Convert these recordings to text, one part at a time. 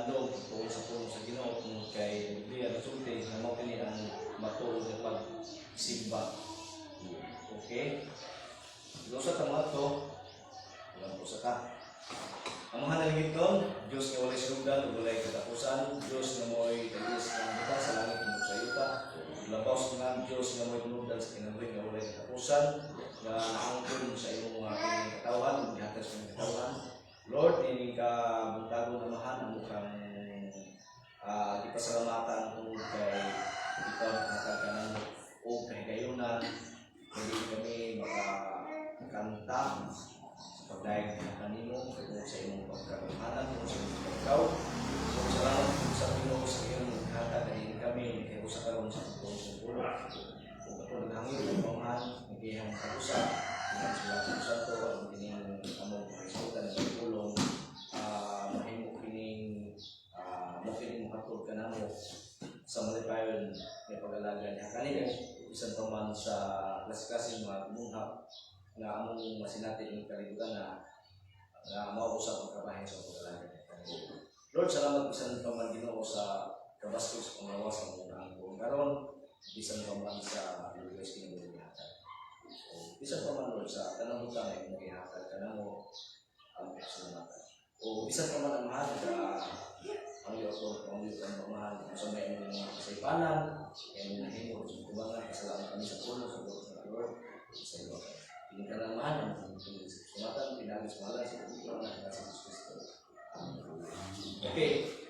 handog tungkol sa puno sa Ginoo tungkol kay Biblia resulte na mao kini ang matuod sa pagsimba. Okay? Lusa ta mga to. Wala po sa ka. Ang mga nalingitong, Diyos nga walay sinugdan ug walay katapusan, Diyos nga mo'y talis ng buta sa langit ug sa yuta. Labaw nga Diyos nga mo'y tunugdan sa kinabuhi nga walay katapusan, nga naangkon sa imong mga katawan ug gihatag sa imong katawan. Lord, ini ka buntagong amahan ang mukhang ipasalamatan tungkol kay ikaw nakatag ka ng o kahigayunan. Hindi kami makakanta sa pagdaig na kanino tungkol sa imong pagkakamahanan, tungkol sa imong pagkaw. So, salamat po sa Pinoon sa iyong hatag na hindi kami kaya sa karoon sa pagkaw sa pulo. Kung ito naghangin ng pamahan, nagihang kapusan, dengan sila sa santo, ang kining among kaisutan ng tulong, mahimok kining makatod ka na mo sa malipayon may pag-alaga niya. Kanina, isang paman sa klase-klase mga tumunghap na among masinatin yung kalibutan na mausap ang kabahin sa pag-alaga niya. Lord, salamat isang paman Ginoo sa kabaskog sa panglawas ng mga angkong karon, isang paman sa lugas kinabuhi niya. Isang paman Lord sa tanang butang ay maghihatag ka na mo ang kasalamatan. O isang paman ang mahal ka ang pamahan sa may mga kasaypanan, kaya mga himo, sa kubangan, kasalamat kami sa puno, sa buwan sa Lord, sa iyo. Hindi ka na mahal, ang sumatan, pinagis mahal, sa puno na kasi Jesus Cristo. Okay,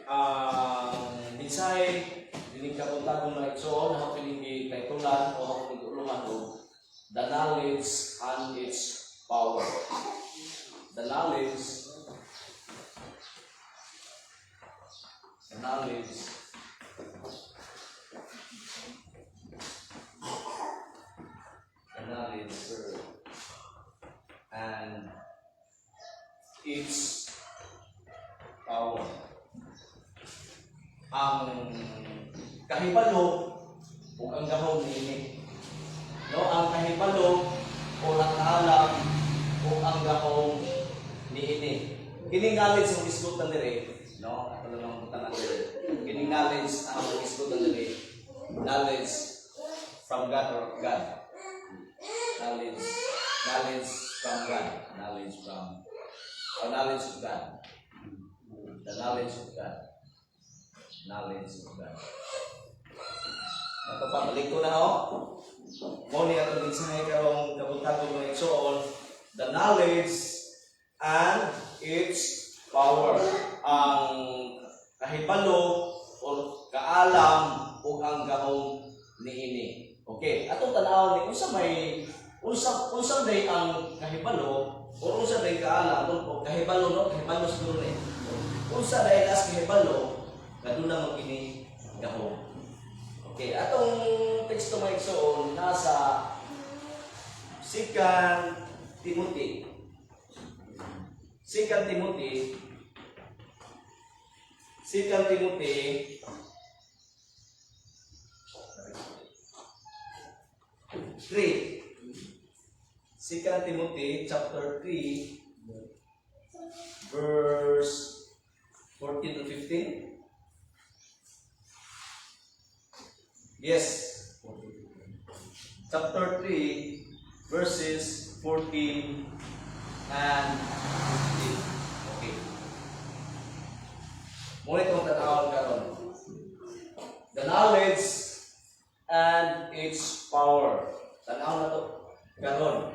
mensahe, dinig ka puntagong na itsoon, ako pinigi titulan o ako piniguluhan o the knowledge and its power. The knowledge and its power. Ang kahibalo o ang gahom niini. No, ang kahibalo o ang alam o ang gahom niini. Kining knowledge ng isgutan dire, no? Ato lang ang dire. Kining knowledge ang isgutan dire. Knowledge from God or God. Knowledge from God. Knowledge of God. The knowledge of God. Knowledge of God. Napapabalik ko na ako. Muna ito din sa karong kabutagong mga igsoon. The knowledge and its power. Ang kahibalo o kaalam o ang gahong niini. Okay, atong tanaw ni unsa day ang kahibalo o unsa day kaalam o kahibalo no kahibalo siguro ni. Unsa day as kahibalo kaduna magkini gahom. Okay, atong teksto may igsoon nasa 2 Timothy. 2 Timothy 3. 2 Timothy chapter 3 verse 14 to 15. Yes. Chapter 3 verses 14 and 15. Okay. Muna itong tatawag karon. The knowledge and its power. Tanaw na to karon.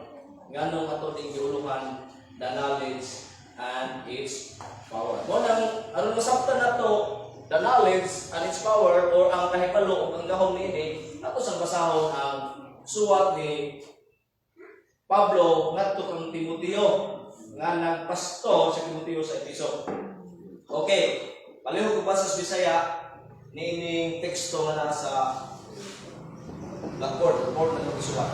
Nganong ato ding giuluhan the knowledge and its power. Mo nang aron masabtan nato the knowledge and its power or ang kahibalo o ang gahom niini ato sang basahon ang suwat ni Pablo ngadto kang Timoteo nga nagpasto sa Timoteo sa Efeso. Okay, palihog ko basa sa Bisaya niining teksto nga nasa blackboard na nagsulat.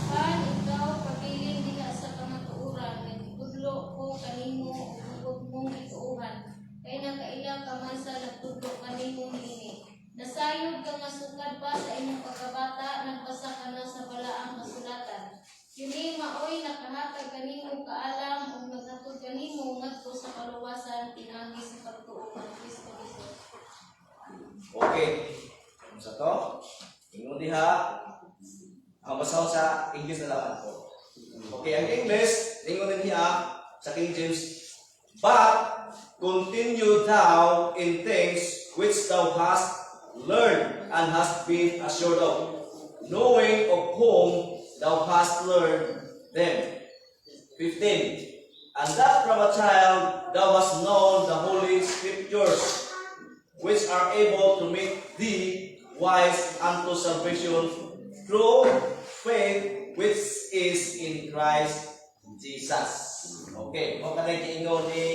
Kan ikaw pagiling diha sa kamatuoran nga gibudlo ko kanimo ug mong ituohan kay nakailang ka man sa nagtudlo kanimo niini. Nasayod ka nga sukad pa sa imong pagkabata nagbasa ka na sa balaang kasulatan. Kini maoy nakahatag kanimo kaalam ug naghatod kanimo ngadto sa kaluwasan pinagi sa pagtuo okay. Sa to, ingon diha, ang basahon sa English na lang ako. Okay, ang English, ingon din diha sa King James, but continue thou in things which thou hast learned and hast been assured of, knowing of whom thou hast learned them. 15. And that from a child thou hast known the holy scriptures, which are able to make thee wise unto salvation through faith which is in Christ Jesus. Okay, o kanay giingon ni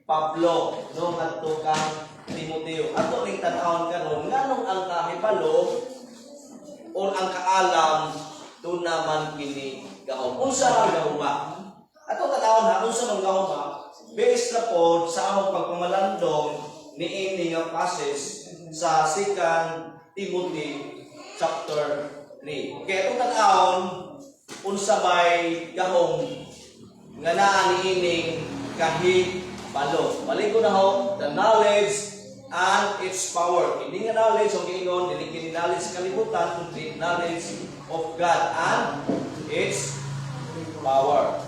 Pablo no ngadto kang Timoteo. Ato ning tan-awon karon nganong ang kahibalo o ang kaalam tunaman kini gahom. Unsa man gahuma? Ato tan-awon ha unsa man gahuma? Based na pod sa among pagpamalandong niini nga passage sa 2 Timothy chapter 3. Okay, atong tan-awon unsa may gahom nga naa niining kahibalo. Balik ko na ho, the knowledge and its power. Hindi nga knowledge o giingon, dili kini knowledge sa kalibutan, kundi knowledge of God and its power.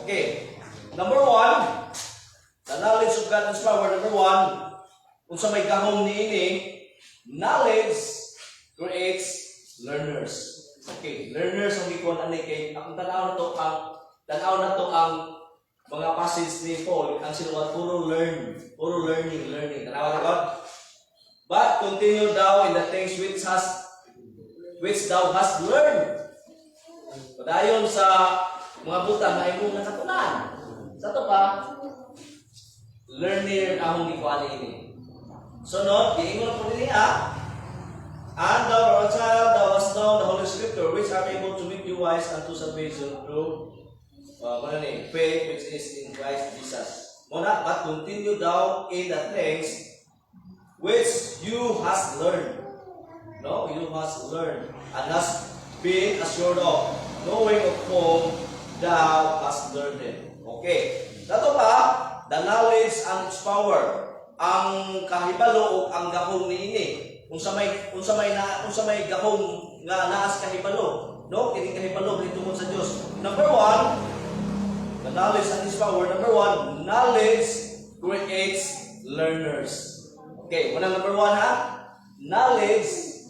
Okay. Number 1, the knowledge of God and its power. Number 1, unsa may gahom niini, knowledge creates learners. Okay, learners ang gikon ani kay ang tanaw na to ang mga passage ni Paul ang sinuwat puro learning. Tanaw na God. But continue thou in the things which thou hast learned. Padayon sa mga butang na imong nakatunan. Sa to pa, learner among gikuan ini. Sunod, giingon po niya, and thou art a child, thou hast known the Holy Scripture, which are able to make you wise unto salvation through faith which is in Christ Jesus. Muna, but continue thou in the things which you hast learned. No, you hast learned and hast been assured of, knowing of whom thou hast learned it. Okay. Dato pa, the knowledge and its power. Ang kahibalo o ang gahom niini. Unsa may gahom nga naas kahibalo, no? Kini kahibalo tungod sa Dios. Number 1, the knowledge and its power. Number 1, knowledge creates learners. Okay, muna number 1 ha. Knowledge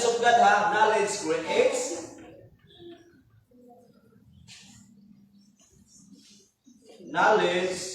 of God ha. Knowledge creates learners.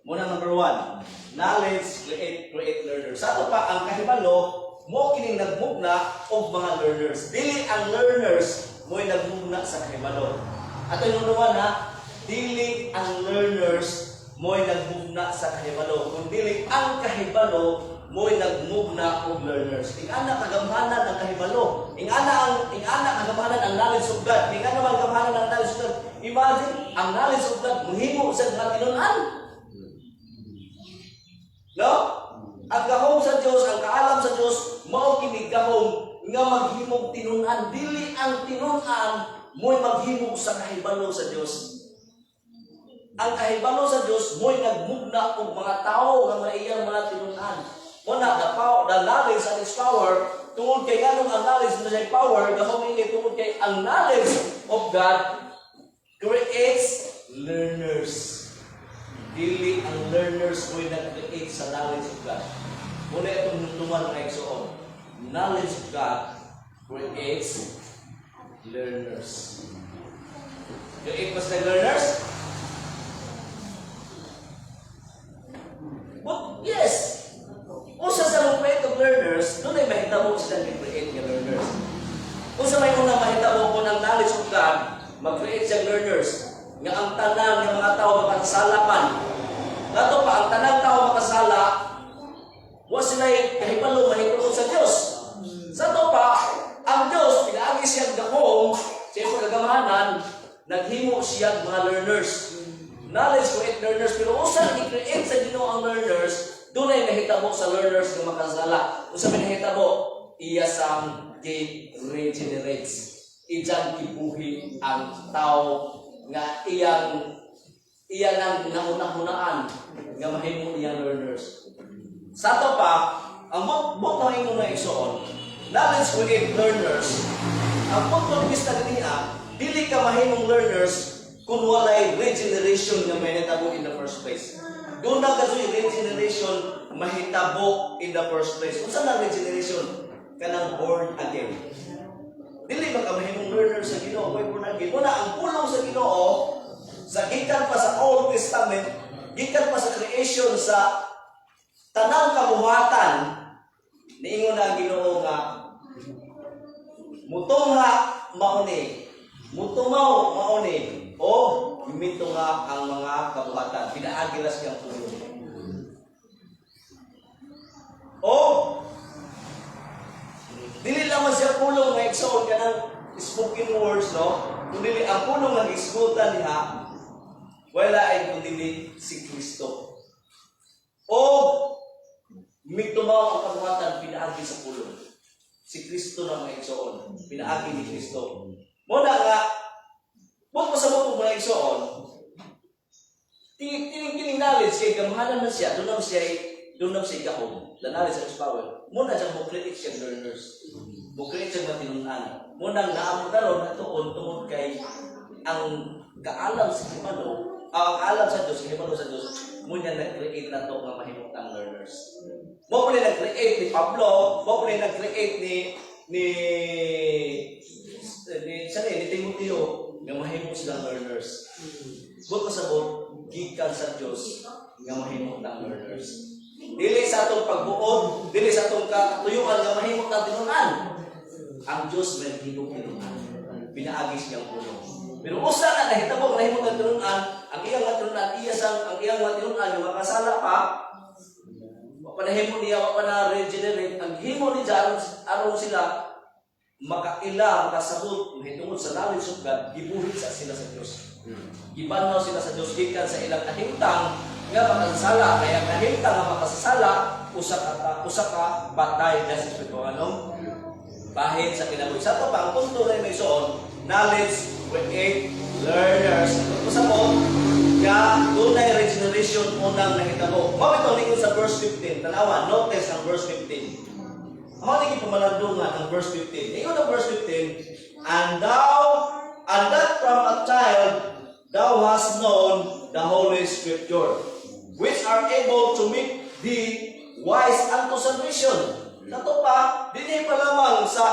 Muna number 1, knowledge create learners. Sa ato pa ang kahibalo mo kining nagmugna og mga learners. Dili ang learners mo'y nagmugna sa kahibalo. Ato yung nuwan ha, dili ang learners mo'y nagmugna sa kahibalo. Kung dili ang kahibalo mo'y nagmugna og learners. Ingana kagamhanan ang kahibalo. Ingana kagamhanan ang knowledge of God. Ingana man kagamhanan ang knowledge of God. Imagine, ang knowledge of God muhimo sa mga tinunan. No? Ang gahom sa Dios, ang kaalam sa Dios, mao kini gahom nga maghimog tinunan. Dili ang tinunan mo'y maghimog sa kahibalo sa Dios. Ang kahibalo sa Dios mo'y nagmugna og mga tao nga maiyang mga tinunan. Muna, the knowledge and its power, tungod kay nganong ang knowledge na siya power, gahom ini tungod kay ang knowledge of God creates learners. Dili ang learners mo'y nag-create sa knowledge of God. Muna itong nuntuman na igsoon. Knowledge of God creates learners. Create ba sila learners? But yes. Usa sa mga create of learners, doon ay mahitabo sila create ng learners. Usa may unang mahitabo kung ang knowledge of God, mag-create siyang learners. Nga ang tanan ng mga tao makasala man. Dato pa, ang tanang tao makasala, wa sila'y kahibalo mahitabo sa Diyos. Sa to pa, ang Diyos, pinaagi siyang gahom, siyang pagkagamahanan, naghimo siyang mga learners. Knowledge create learners, pero usang i-create sa Ginoo ang learners, Dunay nahitabo sa learners nga makasala. Unsa may nahitabo? Iya sang regenerates. Iyang gibuhi ang tao nga iyang nang nauna-hunaan nga mahimo iyang learners. Sa to pa, ang bot na ingon na igsoon, knowledge create learners. Ang punto ni Mr. Nia, dili ka mahimong learners kung walay regeneration nga mahitabo in the first place. Doon na kasi regeneration mahitabo in the first place. Kung saan na regeneration? Kanang born again. Dili ba ka mahimong learner sa Ginoo? May born again. Muna, ang pulong sa Ginoo, sa gikan pa sa Old Testament, gikan pa sa creation sa tanang kabuhatan, niingon na ang Ginoo nga, mutungha mauni, mutumaw mauni, o gimito nga ang mga kabuhatan. Pinaagilas niyang pulong. O, dili lamang siya pulong nga igsoon ka ng spoken words, no? Kundi ang pulong nga isgutan niya, wala ay kundi si Kristo. O, mitumaw ang kabuhatan, pinaagi sa pulong. Si Kristo na mga igsoon. Pinaagi ni Kristo. Muna nga, buot pa sa buto mga igsoon, tining knowledge kay gamahanan na siya, doon na siya ikahong. The knowledge of power. Muna siya mo-create siya learners. Mo-create siya matinunan. Muna naamon karon na tungod kay ang kaalam sa Himano, ang alam sa Diyos, Himano sa Diyos, muna nag-create na to nga mahimutang learners. Mo pala nag-create ni Pablo, mo pala nag-create ni Timoteo, nga mahimong silang learners. Buot pasabot, gikan sa Diyos, nga mahimutang learners. Dili sa atong pagbuod, dili sa atong katuyuan nga mahimong ang tinunan. Ang Diyos may himong tinunan. Pinaagis niyang pulong. Pero usa na nahitabo nga himong ang tinunan, ang iyang tinunan, ang iyang tinunan nga makasala pa, panahimo niya wa pa na regenerate, ang himo ni Jaron aron sila makaila, makasabot hitungod sa knowledge of God, gibuhit sa sila sa Diyos. Gibanaw sila sa Diyos gikan sa ilang kahimtang nga makasasala, kaya kahimtang nga makasasala usa ka batay na sa espiritualong bahid sa kinabuhi. Sa to pa ang punto na may soon, knowledge create learners. Usa mo nga dunay regeneration unang nahitabo. Mao ito lingon sa verse 15. Tanawa, notice ang verse 15. Mao ni gipamanadungan ang verse 15. Ingon ang verse 15, and that from a child thou hast known the Holy Scripture, which are able to make thee wise unto salvation. Nato pa, dinhi pa lamang sa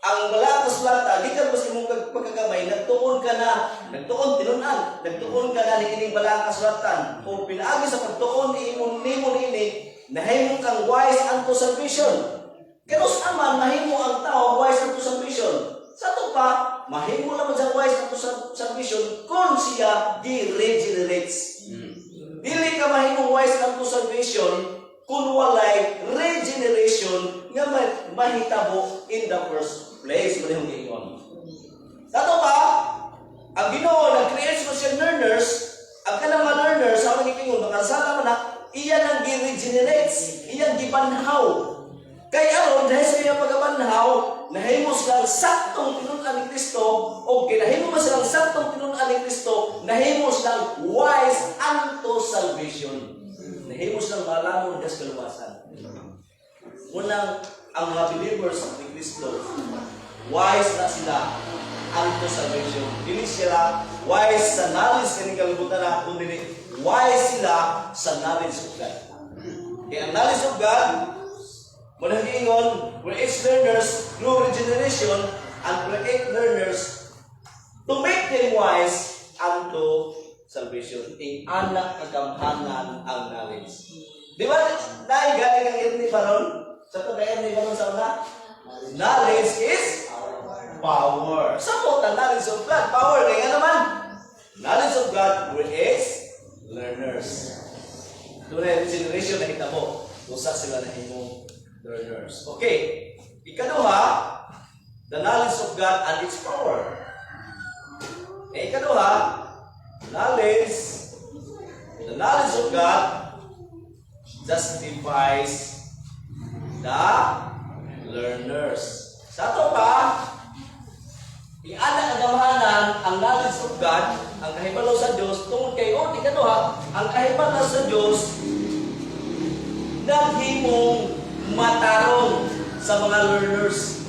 ang balatas lata, di ka mas imong pagkagamay, nagtuon ka na, tinunan, nagtuon ka na ni ining balatas latan, o pinaagi sa pagtuon ni imong nimo ini, nahimong kang wise unto salvation. Kanus aman, mahimo ang tao wise unto salvation. Sa to pa, mahimo naman siyang wise unto salvation kung siya di-regenerates. Dili ka mahimong wise unto salvation kung walay regeneration nga mahitabo in the first place. Manihong giingon. Sa to pa, ang Ginoo nag-create mo siya learners, ang kanang mga learners, sa mga giingon, makasala mo na, iyan ang gi-regenerates, iyang gibanhaw. Kaya aron dahil sa iyang pagabanhaw, nahimo silang saktong tinunan ni Kristo, o kinahimo mo silang saktong tinunan ni Kristo, nahimo silang wise unto salvation. Nahimo silang malamon das kaluwasan. Unang ang mga believers ni Kristo, wise na sila unto salvation. Dili sila wise sa knowledge kaning kalibutan na, kundi wise sila sa knowledge of God. Kaya ang knowledge of God, muna giingon, create learners through regeneration and create learners to make them wise unto salvation. Ang anak kagamhanan ang knowledge. Di ba, dahil galing ang ni Baron? Sa pagkayan ni Baron sa una? Knowledge is power. Support ang knowledge of God. Power, kaya nga naman, knowledge of God creates learners. Doon na regeneration na kita mo. Usa sila na himong learners. Okay. Ikaduha, the knowledge of God and its power. Ikaduha, the knowledge of God, justifies the learners. Sa ito pa, iana agamahanan ang knowledge of God, ang kahibalo sa Diyos, tungkol kay o ikaduha, ang kahibalo sa Diyos, naghimong matarong sa mga learners.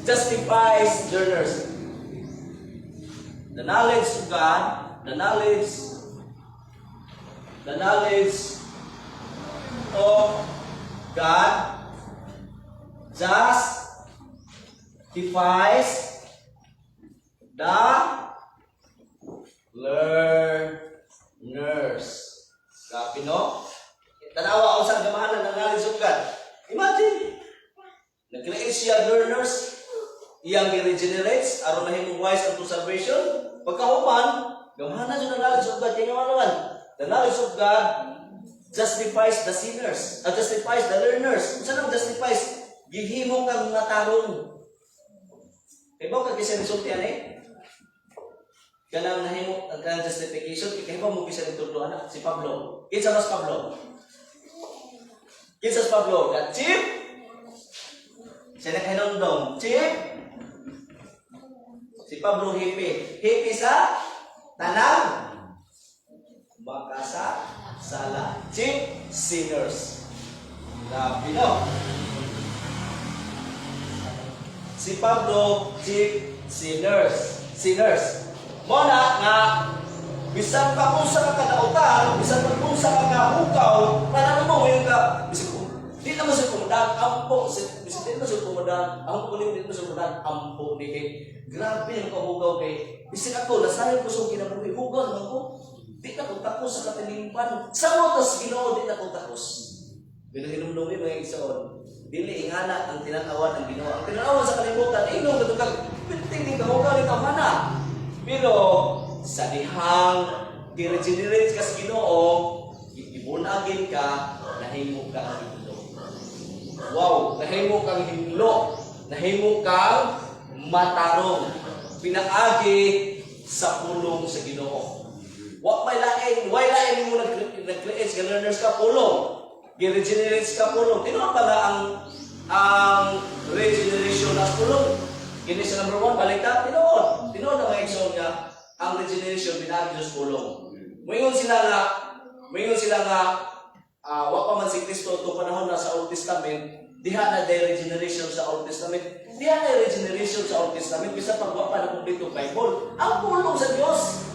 Justifies learners. The knowledge of God, the knowledge of God justifies the learners. Grabe, no? Tanawa ako sa gamahanan ng knowledge of God. Imagine, nag-create siya learners, iyang i-regenerates, aron na himong wise unto salvation. Pagkahuman, gamahanan siya ng knowledge of God. Kaya naman, the knowledge of God justifies the sinners, justifies the learners. Kung saan ang justifies? Gihimo kang matarong. Kaya ba kag isa result yan Kanang nahimo ang kanang justification, kaya ba mo bisa nitudlo anak si Pablo. Kinsa mas Pablo? Kinsa Pablo? The chief? Siya nakahinongdong. Chief? Si Pablo hippie. Hippie sa tanang makasala. Chief sinners. Grabe, no? Si Pablo, chief sinners. Muna nga, bisan pa kung sa kakadautan, bisan pa kung sa kakahukaw, para mo yung ka, bisan ko, di naman siya kumudan, ampo, bisan di naman siya kumudan, ampo ni, di naman siya kumudan, ampo ni kay, grabe yung kahukaw kay, bisan ako, nasayon ko sa kinabuhi, hugaw naman ko, di na kong takos sa katinimpan, sa motos, Ginoo, di na kong takos. Binahinumdumi mga igsoon, dili ingana ang tinatawa ng Ginoo. Ang tinatawa sa kalibutan, inom na itong pinting kahukaw ni kamana. Pero sa dihang di-regenerate ka sa Ginoo, ibunagin ka, nahimo ka ang himlo. Wow, nahimo kang himlo, nahimo kang matarong, pinaagi sa pulong sa Ginoo. Why lain mo nag-create ka learners ka pulong? Gi-regenerate ka pulong. Tino pala ang regeneration na pulong? Kini sa number 1, baliktad, tinoon na mga igsoon nga, ang regeneration, pinagi Diyos pulong. Moingon sila nga, wa pa man si Kristo, itong panahon na sa Old Testament, diha na day regeneration sa Old Testament, diha na regeneration sa Old Testament, bisa pag wa pa na kumpleto Bible. Ang pulong sa Diyos,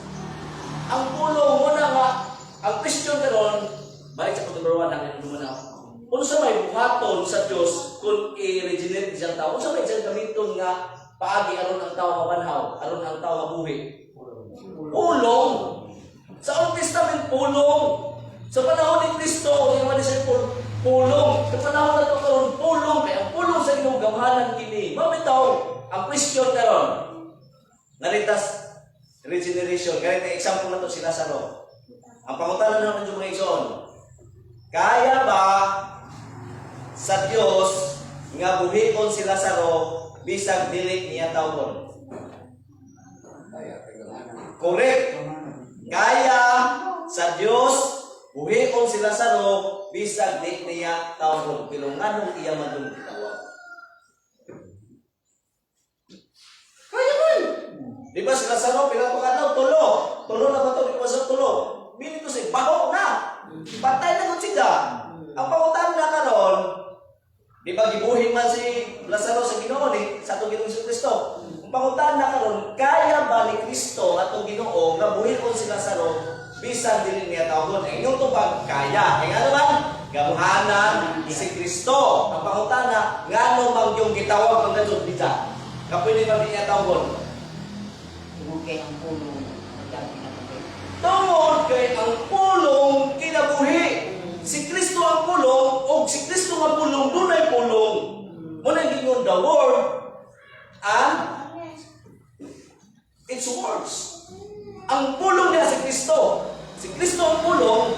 ang pulong mo na nga, ang question karon, balik sa number 1, ang number 1 kung sa may buhaton sa Diyos, kung i-regenerate siyang tao, kung sa may siyang gamiton nga, paagi aron ang tao mabanhaw, aron ang tao mabuhi. Pulong. Sa Old Testament, pulong. Sa panahon ni Kristo, yung mga disciple, pulong. Sa panahon na ito karon, pulong. Kaya ang pulong sa inyong gamahanan kini. Mabitaw, ang question karon. Naritas, regeneration. Ganito, example na ito si Lazaro. Ang pangutanan naman yung mga igsoon, kaya ba sa Dios nga buhikon si Lazaro bisag dili niya tawgon? Correct. Kaya sa Dios buhikon si Lazaro bisag dili niya tawgon. Pero nganong iya man tawag? Kaya man. Di ba si Lazaro pinapakadlaw tulo na ba to? Di ba sa tulo? Minito si baho na. Patay na kung siya. Ang pangutan na karon, di ba gibuhin man si Lazaro sa Ginoo ni sa atong Ginoong Kristo. Ang pangutan na karon, kaya ba ni Kristo atong Ginoo nga buhikon si Lazaro bisan dili niya tawgon? Ang inyong tubag kaya. Kaya ano man? Gamuhanan si Kristo. Ang pangutan na ngano mang yung gitawag ang gadto bisa. Kapwede ba niya tawgon? Okay ang pulong. Tungod kay ang pulong kinabuhi. Si Kristo ang pulong o si Kristo ang pulong dunay pulong. Muna gingon the word and its words. Ang pulong niya si Kristo. Si Kristo ang pulong,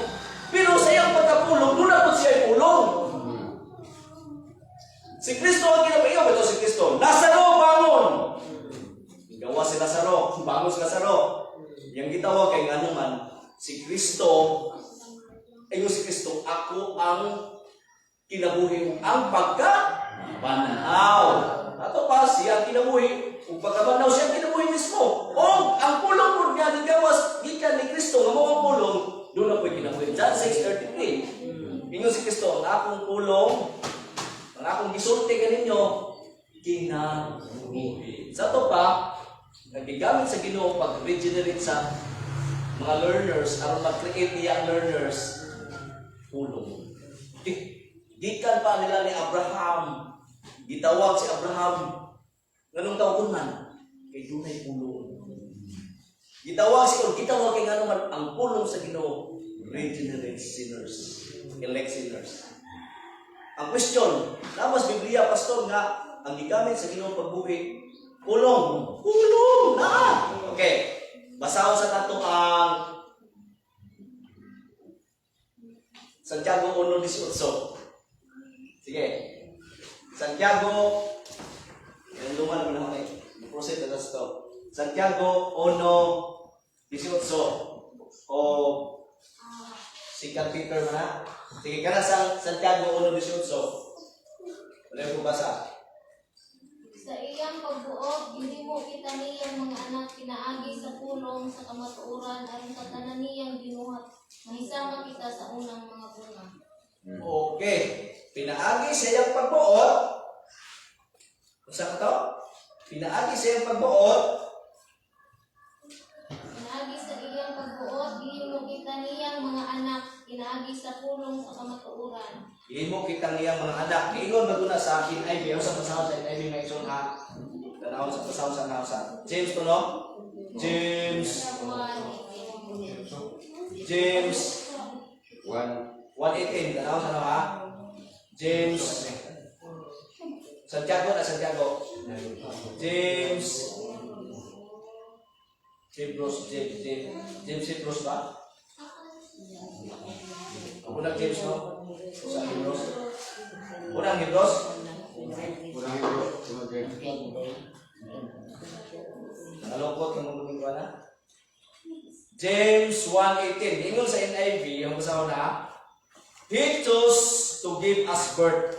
pero sa iyang pagkapulong, doon ako siya pulong. Si Kristo ang kinabuhi. Ito si Kristo. Lazaro, bangon! Gawa si Lazaro. Bangon si Lazaro. Yang gitawag kay nga naman, si Kristo Ingon si Kristo, ako ang kinabuhi ug ang pagkabanaw. Ato pa siya kinabuhi ug pagkabanaw siya kinabuhi mismo. O ang pulong pud nga nigawas gikan ni Kristo nga mao ang pulong, doon na po'y kinabuhi. John 6:33. Ingon si Kristo, ang akong pulong, ang akong gisulti kaninyo, kinabuhi. Sa to pa, nagigamit sa Ginoo pag-regenerate sa mga learners, aron mag-create niya ang learners, pulong. Gikan pa nila ni Abraham, gitawag si Abraham, nganong tawgon man, kay dunay pulong. Gitawag kay ngano man ang pulong sa Ginoo, regenerate sinners, elect sinners. Ang question, namas Biblia, pastor, nga ang gigamit sa Ginoo pagbuhi, pulong. Pulong na. Okay. Basaho sa nato ang Santiago 1:18. Sige. Santiago, yan luman mo na ako eh. Proceed na to. Santiago 1:18. O si Peter mo na. Sige ka na sa Santiago 1:18. Wala ko basa. Sa iyang pagbuot, hindi mo kita niyang mga anak pinaagi sa pulong sa kamatuoran aron katanan niyang ginuhat. Mahisama kita sa unang mga bunga. Okay. Pinaagi sa iyang pagbuot. Usa ka to? Pinaagi sa iyang pagbuot. Pinaagi sa iyang pagbuot, hindi mo kita niyang mga anak pinaagi sa pulong sa kamatuoran. Ihimo kitang iyang mga anak. Giingon maguna sa akin ay biyaw sa pasahod sa NIV may ison ha. Tanawon sa pasahod sa nausa. James to no? James 1:18. Tanawon sa ha? James Santiago. James Hebrews ba? Unang James no? Sa Hebrews. Unang Hebrews. Nakalungkot kung magiging ko na. James 1:18. Ingon sa NIV, yung basaho na, He chose to give us birth.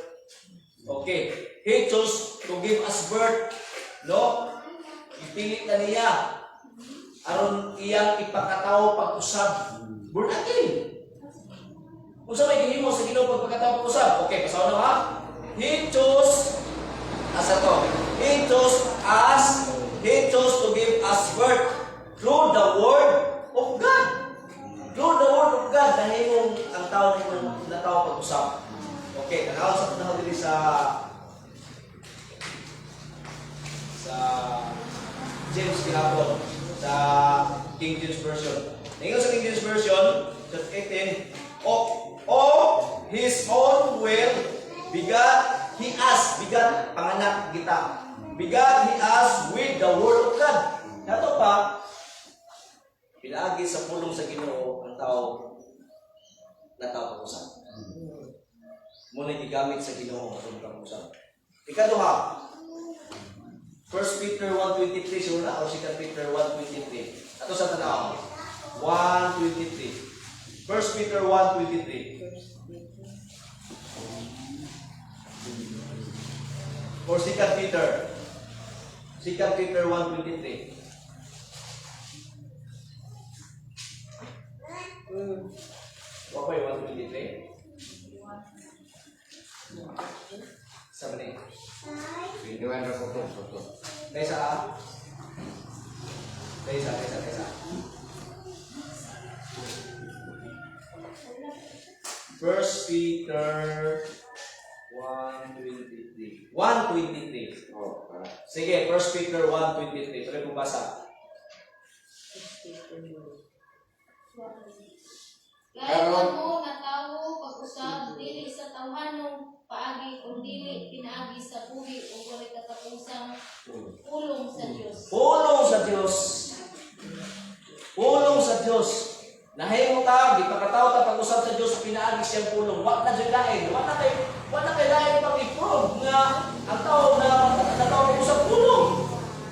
Okay. He chose to give us birth. No? Ipilit na niya. Aron iyang ipakataw pag-usab. Born again. Kung sa may ginimo sa Ginoo pagpakataw pag-usab. Okay, basaho na ha? He chose He chose to give us birth through the word of God. Through the word of God, nahimong ang tao na tao pag-usap. Okay, kanawag sa panahon dili sa James Kinapon, sa King James Version. Ngayon sa King James Version, chapter 18, of his own will, bigat panganak kita. Begat he us with the word of God. Nato pa, pinaagi sa pulong sa Ginoo ang tao na tao pag-usap. Muna gigamit sa Ginoo ang pag-usap. Ikaduha, 1 Peter 1:23 sura o 2 Peter 1:23. Ato sa tanaw. 1:23. 1 Peter 1:23. Or 2 Peter 1:23. What ba yung 1:23? Sama ni. Desa. First Peter 1:23. 1:23. Sige, 1 Peter 1:23. Tuloy po basa. Kaya mo natawo pag-usab dili sa tawhanong paagi kung dili pinaagi sa buhi o walay katapusang pulong sa Dios. Pulong sa Dios. Pulong sa Dios. Nahimo ta, di pagkataw ta pag-usab sa Dios pinaagi siyang pulong. Wa na jud lain. Wa na kay lain pang i-prove nga ang tao na pag-usab pulong.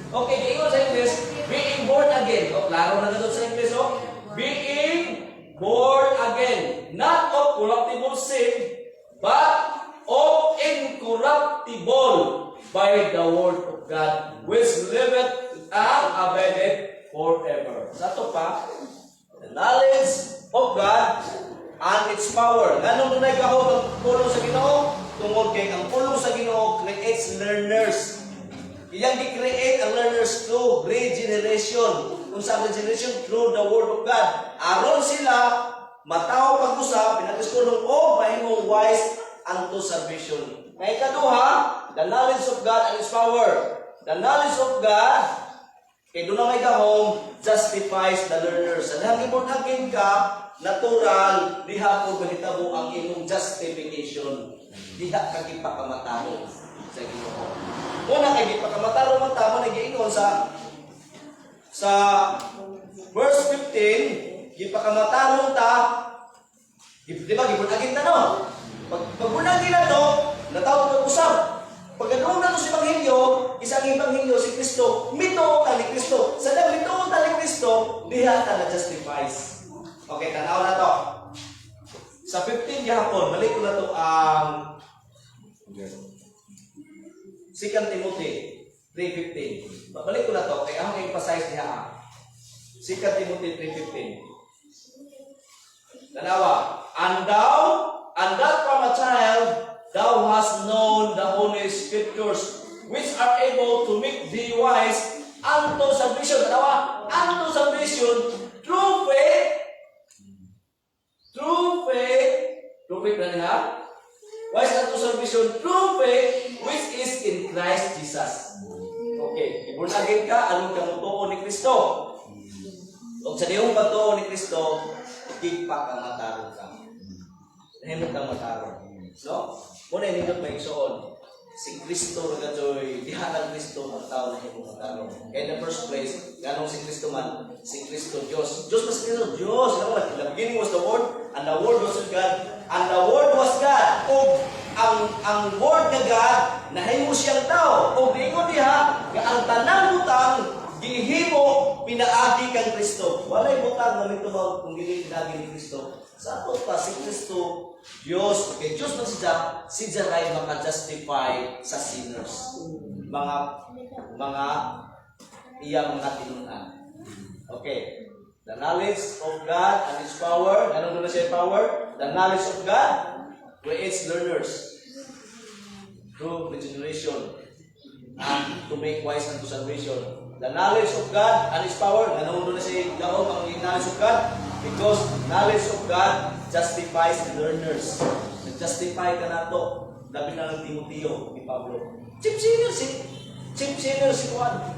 Okay, diingon sa English, being born again. O, klaro na doon sa English, oh. Being born again. Not corruptible seed, but of incorruptible by the word of God, which liveth and abideth forever. Sa ito pa, the knowledge of God and its power. Ganun doon ay kahog ang pulong sa Ginoo? Tungod kay ang pulong sa Ginoo creates learners. Iyang gi-create ang learners through regeneration. Kung sa regeneration, through the word of God. Aron sila mataw pag-usap, pinag-iskulong o mahimong wise unto salvation. May ikaduha, the knowledge of God and His power. The knowledge of God, kay doon na may gahom, justifies the learners. Ang hangibon-hangin ka, natural, diha po mahitabo ang imong justification. Diha ka gipakamatalo sa Ginoo. Una kay gipakamatalo man tama na giingon sa verse 15, gipakamatalo ta, di ba gibunagin ta no? Pagbunagin na to, natawag ng usap. Pag ganoon na to si Ebanghelyo, isang Ebanghelyo si Kristo, mituo ka ni Kristo. Sa dahil mituo ka ni Kristo, diha ka na justifies. Okay, tanaw na to. Sa 15 gihapon, balik ko na to ang 2 Timothy 3:15. Balik ko na to, kaya ako emphasize niya 2 Timothy 3:15. Tanawa, and that from a child, thou hast known the Holy Scriptures, which are able to make thee wise unto salvation. Tanawa, unto salvation, through faith na nila. Wise unto salvation, through faith, which is in Christ Jesus. Okay, ibunagin ka, anong kamutuo ni Kristo? O sa diyong patuo ni Kristo, ipakamataro ka. Nahimot kang mataro. No? Muna hinindot may igsoon. Si Kristo nagajoy, diha ng Kristo ang tao na himong mataro. In the first place, ganong si Kristo man, si Kristo Diyos. Diyos mas Kristo, Diyos. In the beginning was the Word, and the Word was with God, and the Word was God. O ang Word na God, nahimo siyang tao. O gingon diha, ang tanang butang, gihimo, pinaagi kang Kristo. Walay butang na nito ba kung gili pinaagi ni Kristo? Sa ato pa, si Kristo, Diyos. Okay, Diyos man si Jaray maka-justify sa sinners. Mga iyang mga tinunan. Okay. The knowledge of God and His power. Anong doon na siya power? The knowledge of God creates learners through regeneration and to make wise unto salvation. The knowledge of God and His power. Anong doon na siya gaon ang knowledge of God? Because knowledge of God justifies the learners. Nag-justify ka na ito. Dabi na ng Timoteo ni Pablo. Chief sinner si Juan.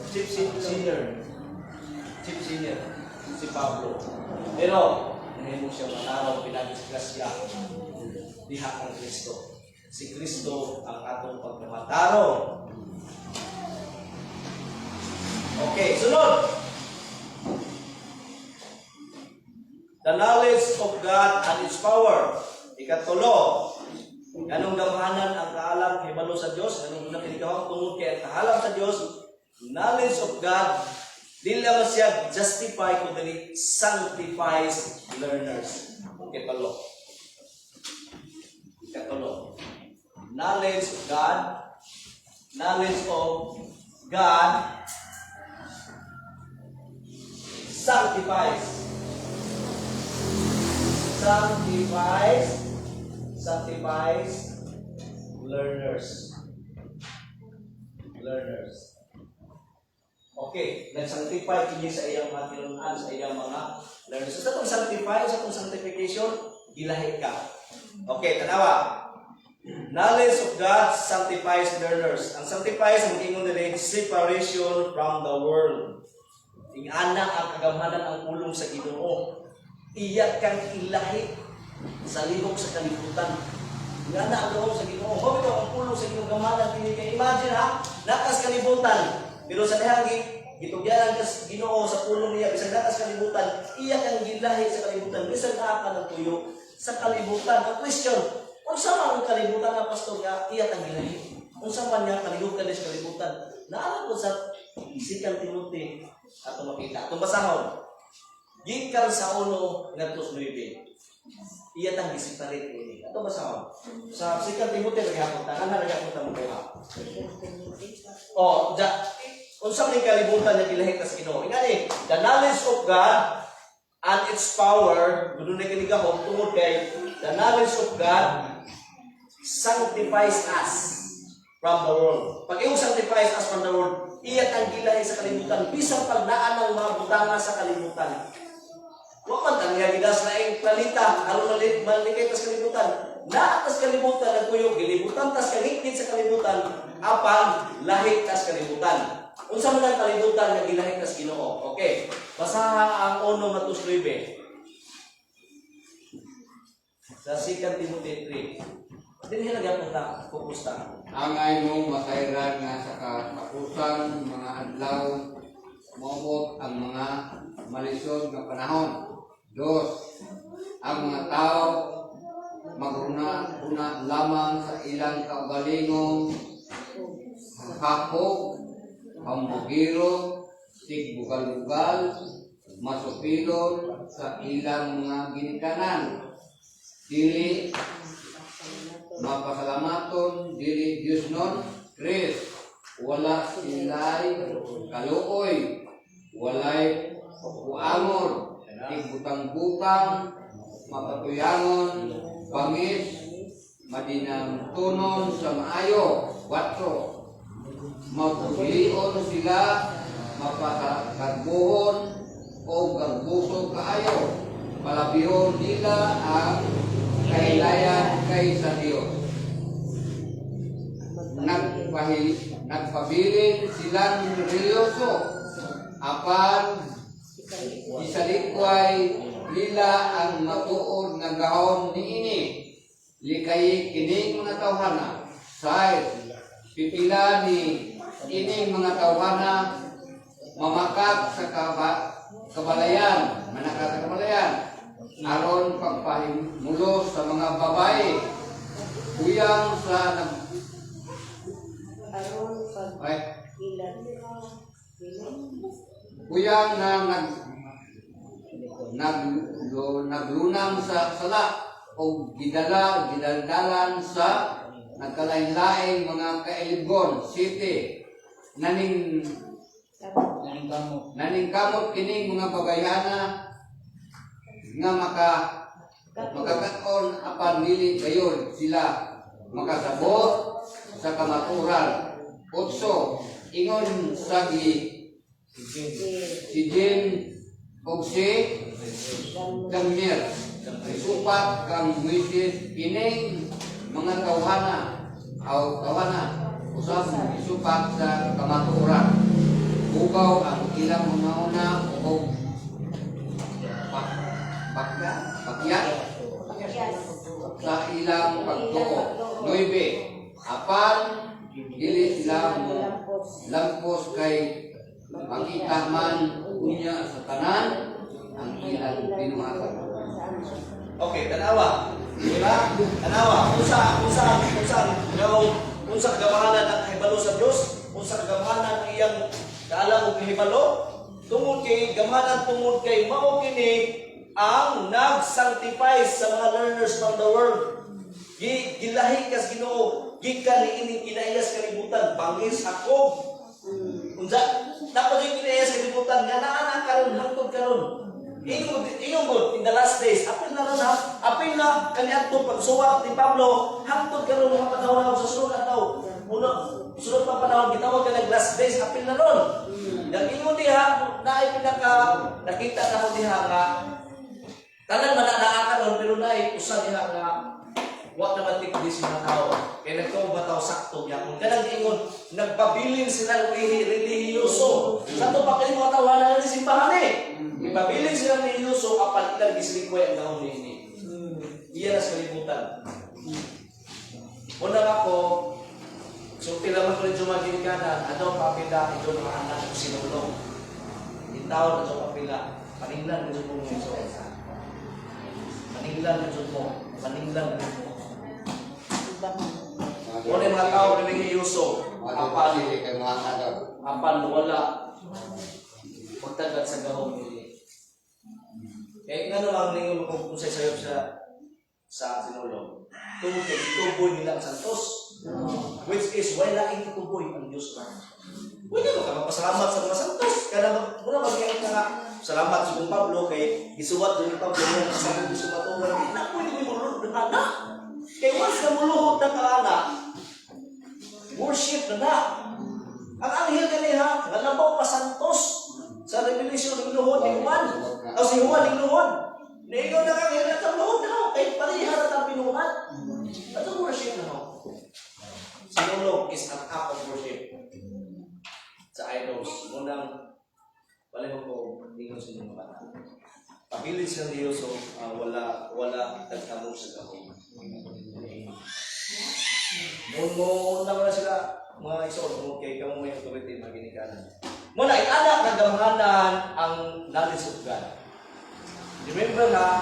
Chief sinner si Pablo. Pero, nahimong siya mataraw, pinag-discuss siya. Diha ang Kristo. Si Kristo ang atong pagkamataraw. Okay, sunod. The knowledge of God and His power. Ikatulo, ganong gamahanan ang kaalam hibalo sa Diyos, ganong unang kinikawang tungod kay ang kahalam sa Diyos, knowledge of God, di lang siya justify kundi sanctifies learners. Ikatulo. Knowledge of God sanctifies learners. Okay, nag-sanctify kini sa iyang mga tinunan, sa iyang mga learners. Sa itong sanctify, sa itong sanctification, ilahi ka. Okay, tanawa. Knowledge of God sanctifies learners. Ang sanctifies, ang ingon nila, separation from the world. Ing-anak ang kagamanan ang ulong sa Ginoo. Iyak kang ilahi sa lihok sa kalibutan. Ing-anak ang ulong sa Ginoo. Huwag ito ang ulong sa Ginoo gamanan. Imagine ha, nakas kalibutan. Pero sa dahang gitugyan ang Ginoo sa pulong niya, bisag nakas kalibutan, iyak ang gilahi sa kalibutan. Bisag naaka ng tuyo sa kalibutan. Ang question, kung saan ang kalibutan na pastor nga, iyak ang gilahi. Kung saan niya kalibutan sa kalibutan. Naalam ko sa 2 Timothy at makita. Itong basahon. Gikan sa 1:9. Iya tang giseparate ini. Ato basa sa 2 Timoteo gihapon ta, ana gihapon ta mo buha. Oh, unsa man kalibutan nga gilahi tas Ginoo? Ingani, the knowledge of God and its power, gudun na kinigahon tungod kay the knowledge of God sanctifies us from the world. Pag iyong sanctifies us from the world, iya ang gilahi sa kalibutan, bisang pagnaan ng mga butanga sa kalibutan. Wa man ang gidas na ing planeta, aron malikay tas kalibutan. Na tas kalibutan nagkuyog gilibutan tas kalikit sa kalibutan, apan lahi tas kalibutan. Unsa man ang kalibutan nga gilahi tas Ginoo? Okay. Basaha ang 1:9. Sa 2 Timoteo 3. Dinhi lagi ta focus ta. Ang aymong masayran nga sa katapusan mga adlaw moabot ang mga malisod nga panahon. 2. Ang mga tao magruna-una lamang sa ilang kaugalingong hapok, pambugiro, tigbugal-bugal, masupilon sa ilang mga ginikanan. Dili mapasalamaton, dili Diyos nun, Chris. Wala sila'y kaluoy, walay kuamor, tigbutang-butang, mapatuyangon, bangis, madinang tunon sa maayo, 4. Mapulion sila, mapatagbuhon, o gagbuso kaayo, palabihon nila ang kailayan kay sa Diyos. Nagpabilin silang religyoso, apan isalikway nila ang matuod nga gahom niini. Likay kining mga tawhana, say pipila ni ining mga tawhana mamakak sa kabalayan, manakat sa kabalayan, aron pagpahimulos sa mga babae, kuyang sa kuyang na naglunang sa sala o gidaldalan sa nagkalain-laing mga kailibgon, city, naningkamot kining mga babayana nga makakaon apan dili gayon sila makasabot sa kamaturan. 8. Ingon sagi si Jin og si Damir isupat kang Moises kining mga tawhana usab isupat sa kamaturan. Bukaw ang ilang una-una o pakyat sa ilang pagtuo. 9. Apan dili sila mo lampos kay makita man unya sa tanan ang ilang pinuhatan. Okay, tanawa. Diba? Tanawa. Unsa kagamahanan ang hibalo sa Dios? Unsa kagamahanan ang iyang kaalam og hibalo? Tungod kay gamahanan tungod kay mao kini ang nag-sanctify sa mga learners from the world. Gilahi kas Ginoo, gikan ni ining kinayas kalibutan, bangis ako. Unsa dapat yung kinayas kalibutan nga naa karon hangtod karon. Ingong good in the last days. Apil na ron ha. Apil na kaniadto pagsuwat ni Pablo hangtod karon mga panahon sa sunod adlaw. Sunod pa panahon gitawag ka nag last days. Apil na ron. Ingon diha naay pinaka nakita na ko diha nga tanan man naa karon pero naay usa diha nga wa naman tikdis mga tao. Kaya nagtuong tao sakto niya. Kung kanang ingon, nagpabilin sila relihiyoso. Sa ito pa kayo mga tawanan ng simbahan eh. Nagpabilin sila relihiyoso, apan ilang gislikway ang gahon ni Iyan na sa kalimutan. Una ako, so tilaman ko rin sumagin ka na, ano papila, ito mga anak ko sinulong. Itaw na ito papila, paninglan ito mo mo. Paninglan ito mo. Paninglan ito mo. Wala yung mga tao na nangiyuso. Apan wala. Pagtagad sa gahong nili. Kaya nga naman ninyo kung sa sayop sa sinulong. Tungkol kay ituboy nila ang santos. Which is, why laking ituboy ang Diyos na? Pwede mo ka magpasalamat sa mga santos. Kaya muna mag-iayot ka nga. Salamat sa kong Pablo kay isuwat doon ni Pablo yung kasabot sa matulang. Hindi na pwede mo mulunod ng anak. Kaya once na muluhod ng anak, worship na na. Ang anghel kaniha, nalabaw pa santos. Sa Revelation, ng luhod ni Juan. O si Juan, ng luhod. Niingon na kang hilat ang luhod na. Kahit palihan at ang pinuhat. At ang worship na ho. Sinulong is an act of worship. Sa idols. Munang, paliho ko, ingon sa mga bata. Pabilis ng Diyos, wala tagtamong sa gahong. Muna na sila, mga isod, okay, kamo may authority, maginikanan. Muna, ianak na gamhanan ang knowledge of God. Remember na,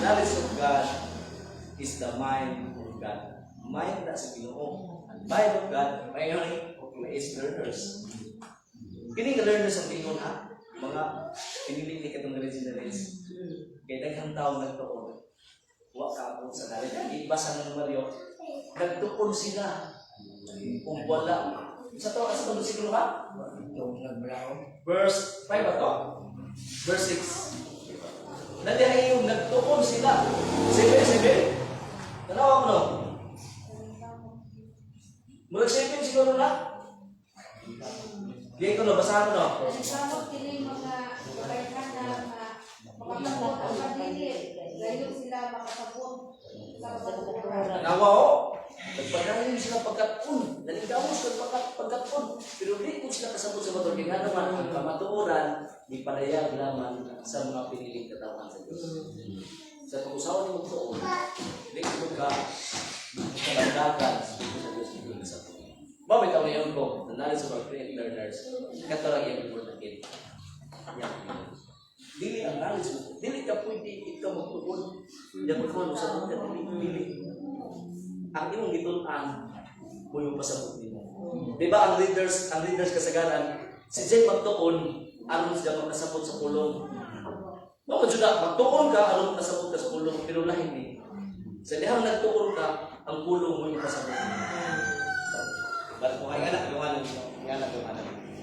knowledge of God is the mind of God. Mind na sa Ginoo. Ang mind of God, may is learners. Kini ka learners ang Ginoo ha? Mga pinili ni katong generals. Kaya daghang tao nagtuon. Wa ka abot sa knowledge. Ibasa ng Mario, nagtuon sila. Kung wala. Sa to, asa ba siguro ha? Verse 5 ba to? Verse 6. Nandiyan yung nagtuon sila. 7. Tanawa ko no? Murag 7 siguro na? Gaya ko no, basahan ko no? Nagsamot kini mga barkada nga makapagod ang madili. Gayon sila makapagod sa pagkukuran. Nawa o. Nagpadayon sila pagkatun. Nalingamos ka pagkatun. Pero di ko sila kasabot sa motor. Kaya nga naman, ang kamatuoran, di panayag naman sa mga piniling katawan sa Diyos. Sa pag-usawa ni magtuon, di ko ka kalandagan sa Diyos ni sa Diyos. Bakit ang ngayon ko, nanalo sa mga create learners, katarang yung importante. Dili ang knowledge mo. Dili ka pwede ikaw magtuon. Hindi magtuon sa mga dili. Ang imong gitunan mo yung pasabot nimo. Di ba ang leaders kasagaran, si Jay magtuon, aron siya magkasabot sa pulong. Mao jud magtuon ka aron makasabot ka sa pulong, pero lahi ni. Sa dihang nagtuon ka, ang pulong mo yung pasabot nimo. Balik ko kay anak yung anak.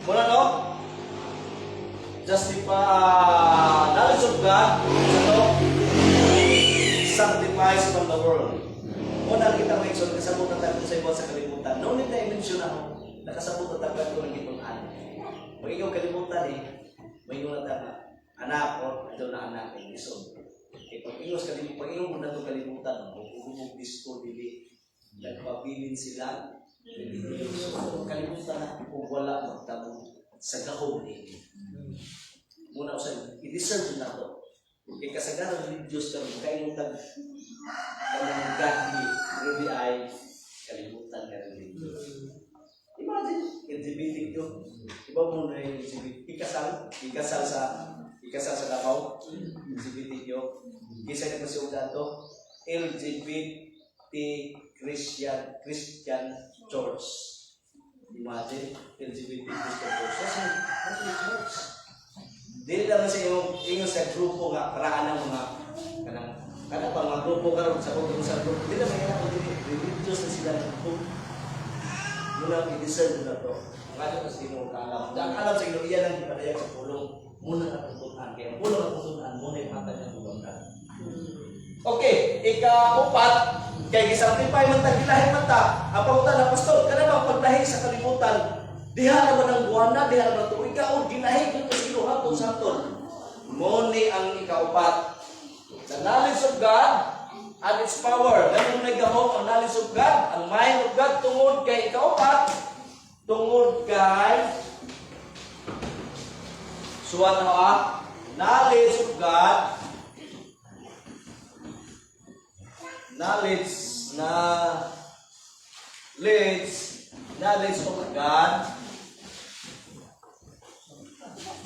Muna no? Justify knowledge of God, sanctifies from the world. Una kita may ikson, kasabot na tayo sa iba sa kalimutan. Noon nito i-mention ako, nakasabot na tayo ko ng gitunan. Pag ikaw kalimutan may ingon na tayo, anak o ito na anak ay ison. Pag ikaw mo na ito kalimutan, huwag disco, dili, nagpabilin sila, kalimutan na kung wala magtamo sa gahong ini. Muna ko sa'yo, i-deserve na ito. Kaya kasagaran ng Diyos kami, kaimutan ng godly, really ay kalimutan ka rin. Imagine, LGBTQ. Iba mo na yung LGBT. Ikasal sa Davao. LGBTQ. Kisa na kasi ugat to. LGBT Christian Church. Imagine, LGBT Christian Church. Kasi, church. Dili lang sa inyo sa grupo nga, paraan ng mga kanang pa mga grupo karon sa grupo sa grupo. Dili lang mga religious na sila ng grupo. Muna i-discern na to. Ngayon kasi mo alam. Dahil alam sa inyo, iyan ang ipadayag sa pulong. Muna ang putunan. Kaya ang pulong ang putunan, muna yung mata niya putunan. Okay, ika-upat, kaya gisanctify man tagilahin mata. Ang pangutan na pastor, kada bang paglahi sa kalimutan, diha naman ang buwana, diha naman ito. Ikaw, ginahin yung kasilo hapon sa aton. Muni ang ika-upat. The knowledge of God and its power. Ganun nagahok ang knowledge of God, ang mind of God, tungod kay ika-upat, tungod kay suwat na knowledge of God, knowledge of God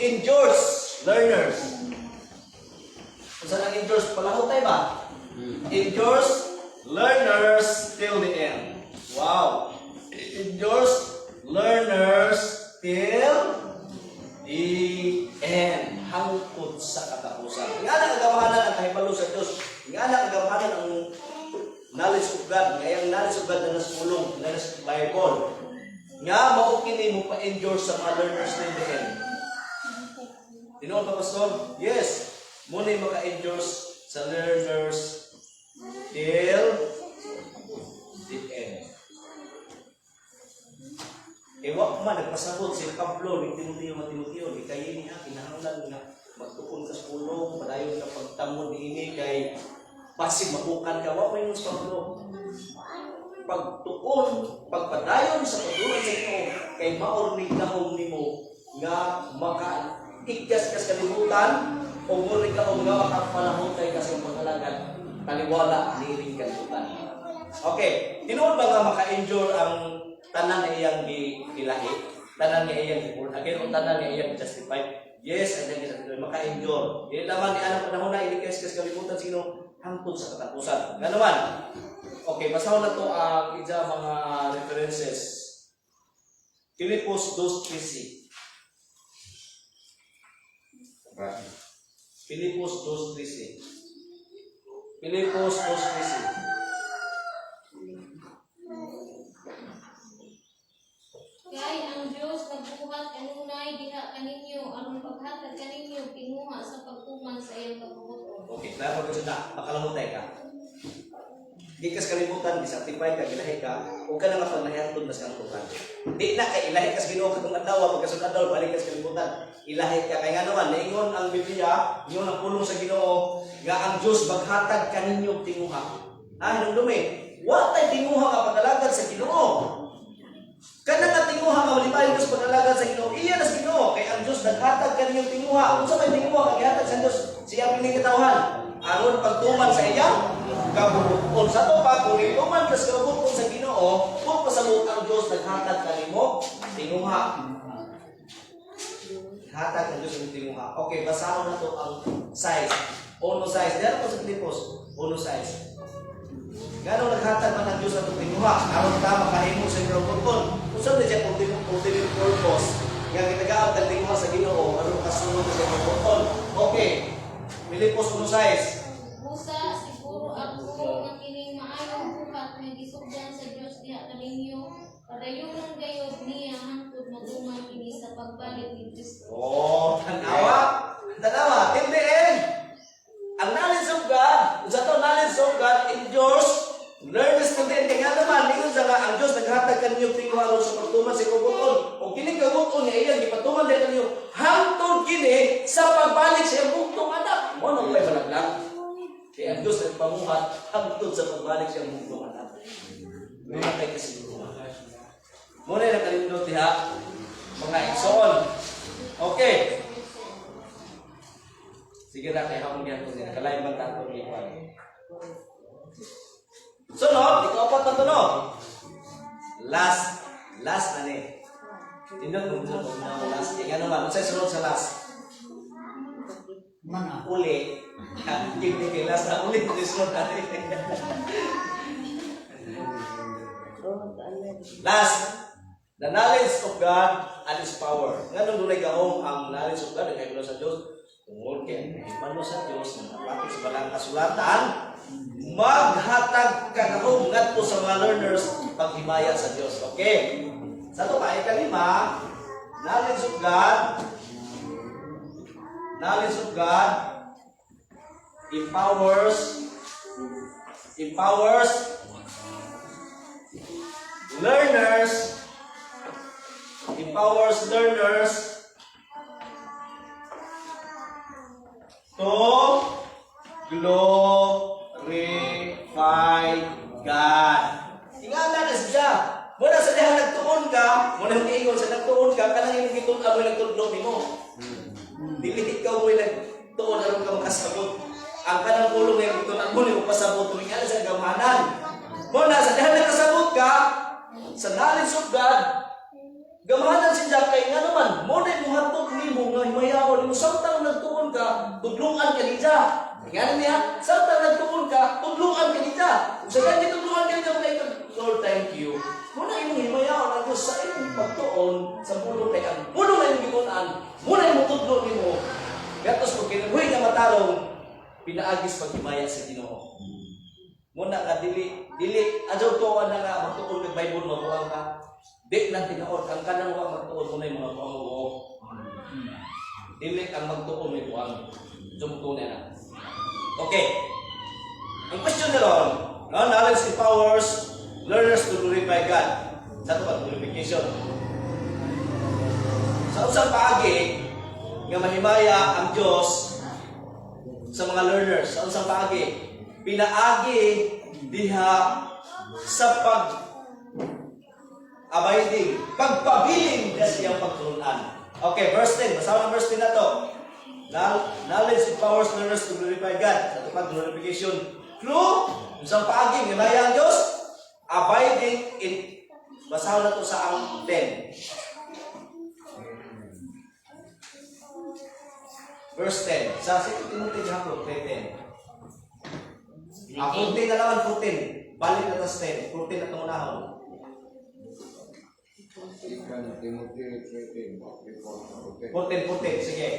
endures learners. Kung saan ang endures, palahot tayo ba? Endures learners till the end. Wow! Endures learners till the end. Hangtod sa katapos. katapusan. Nga na kagamahanan ang kahibalo sa Dios. Nga na kagamahanan ang knowledge of God. Nga ang knowledge of God na nasulong, na nasa Bible. Nga mao kini mo pa-endure sa mga learners din din. Tinoon ba, Pastor? Yes. Muna yung maka-endure sa learners till the end. Ewa man, nagpasabot si Pablo, ni Timoteo, ni kayo niya, kinahanglan nga magtukon ka sa pulong, padayon ka pagtamod ni ini, kay pasig mabukan ka, wala mo yung sa Pablo. Pagtukon, pagpadayon sa pagdulan sa ito, kay maornig lahong ni mo, nga maka-ikas kas kalimutan, o murig ka o nga makapanahon kay kasing pangalagan, taliwala, niring kalimutan. Okay, tinuod ba nga maka-endure ang tanan na iyang gilahi, tanan na iyang gipurn, again, o tanan na iyang justify? Yes, ay naging maka-endure. Hindi naman ni anang panahon na ilikas kas kalimutan sino hangtod sa katapusan. Nga naman, okay, basahon na to ang isa mga references. Filipos 2:13. Filipos 2:13. Filipos 2:13. Kay ang Diyos nagbuhat kanunay diha kaninyo aron paghatag kaninyo tinguha sa pagtuman sa iyang kabubuton. Okay, klaro ka na. Makalamutay ka. Gikas kalimutan, disactify ka, gilahi ka, huwag ka na mapagnahiantod na sa kalimutan. Di na kay ilahi ka sa Ginoo katong adlaw, pagkasunod adlaw, balik ka sa kalimutan. Ilahi ka. Kaya nga naman, naingon ang Biblia, ingon ang pulong sa Ginoo, nga ang Diyos maghatag kaninyo tinguha. Hinumdumi, wa tay tinguha nga pag-alagad sa Ginoo. Kana nga tinguha nga malipayon ka sa pag-alagad sa Ginoo, iya na sa Ginoo, kay ang Diyos naghatag kaninyong tinguha. Kung sa may tinguha nga gihatag sa Diyos, siya pining katawhan. Aron pagtuman sa iyang kabubuton. Sa to pa, kung ituman ka sa kabubuton sa Ginoo, kung pasabot ang Diyos naghatag kanimo tinguha. Hatag ang Diyos ang tinguha. Okay, basahon na to ang size. Uno size. Dito po sa Filipos, uno size. Gano'ng naghatag man ang Diyos ang tinguha? Aron ta makahimo sa iyong kabubuton. Kung saan na siya ultimate purpose, nga kitagaot ang tinguha sa Ginoo, aron kasunod sa iyong kabubuton. Okay. Filipos 1:6. Busa siguro ako nga kining maayong buhat nga gisugdan sa Dios diha kaninyo padayon gayud niya hangtod maduman kini sa pagbalik ni Kristo. Oh, tanawa. Tanawa. In the end, ang knowledge of God, sa to knowledge of God endures, learn this to the end. Kaya naman, ningon sa nga, ang Diyos naghatag kanyo tinguha aron sa pagtuman sa kabubuton. O kining kabubuton niya iyang gipatuman din kanyo hangtod kini sa pagbalik sa iyang buktong anak. Mo nang may malaglag. Kaya ang Diyos nagpamuhat hangtod sa pagbalik sa iyang buktong anak. May matay kasi buktong anak. Muna yung nakalindot diha, mga igsoon. Okay. Sige na, kaya akong diyan ko din. Kalay bang tatong ipan. Sunod, ikaw pa tatanong. Last na ni. Tindog kung sunod na ako last. Kaya naman, sa'yo sunod sa last. Mana? Uli. Hindi kay last na uli. Sunod na ni. Last. The knowledge of God and His power. Nga nung dunay gaong ang knowledge of God, ang kaibalo sa Diyos, tungod kaya kahipalo sa Diyos, napapit sa balang kasulatan, maghatag kagahong ngadto sa mga learners paghimaya sa Diyos. Okay? Sa ito pa, ikalima, knowledge of God empowers learners to glorify God. Ingala na siya. Muna sa diha nagtuon ka, muna yung ingon sa nagtuon ka, kanang yung gitun ka mo nagtudlo ni mo. Dili ikaw mo nagtuon aron ka makasabot. Ang kanang pulong yung gitun mo ni mo pasabot tuwing ala sa gamanan. Muna sa diha nagkasabot ka, sa knowledge of God, gamahanan siya kay nga naman, mo na yung hatog ni mo, nga himayawon mo, samtang nagtuon ka, tudlungan ka niya. Nga niya, samtang nagtuon ka, tudlungan ka niya. Kung sa ganyan tudlungan ka niya, Lord, thank you. Muna imong himayawon ang Diyos sa imong pagtuon sa pulong kay ang pulong na imong gitunan, muna imong tudlo ni mo. Gatos kung kinabuhi nga matarong, pinaagis paghimaya sa Ginoo. Muna nga dili adto tuwa na nga magtuon ng Bible mabuang ka. Di na tinuod ang kanang wa magtuon mo na yung mga buang mo. Dili ang magtuon may buang. Jumto na. Okay. Ang question na ron, knowledge empowers learners to glorify God. Sa ito glorification. Sa usang paagi nga mahimaya ang Diyos sa mga learners, sa usang paagi, pinaagi diha sa abiding, pagpabiling na siyang pagtulunan. Okay, verse 10. Basahin ang verse 10 na to. Knowledge empowers learners to glorify God. Sa ito glorification. Through, isang paagi, himaya ang Diyos, abiding in, basahin na to sa ang 10. Verse 10. Sa 2 Timothy hapon, 10. 14 na naman, 14. Balik na tas 10. 14 na itong unahon. Ikan Timothy 13, 14. Sige.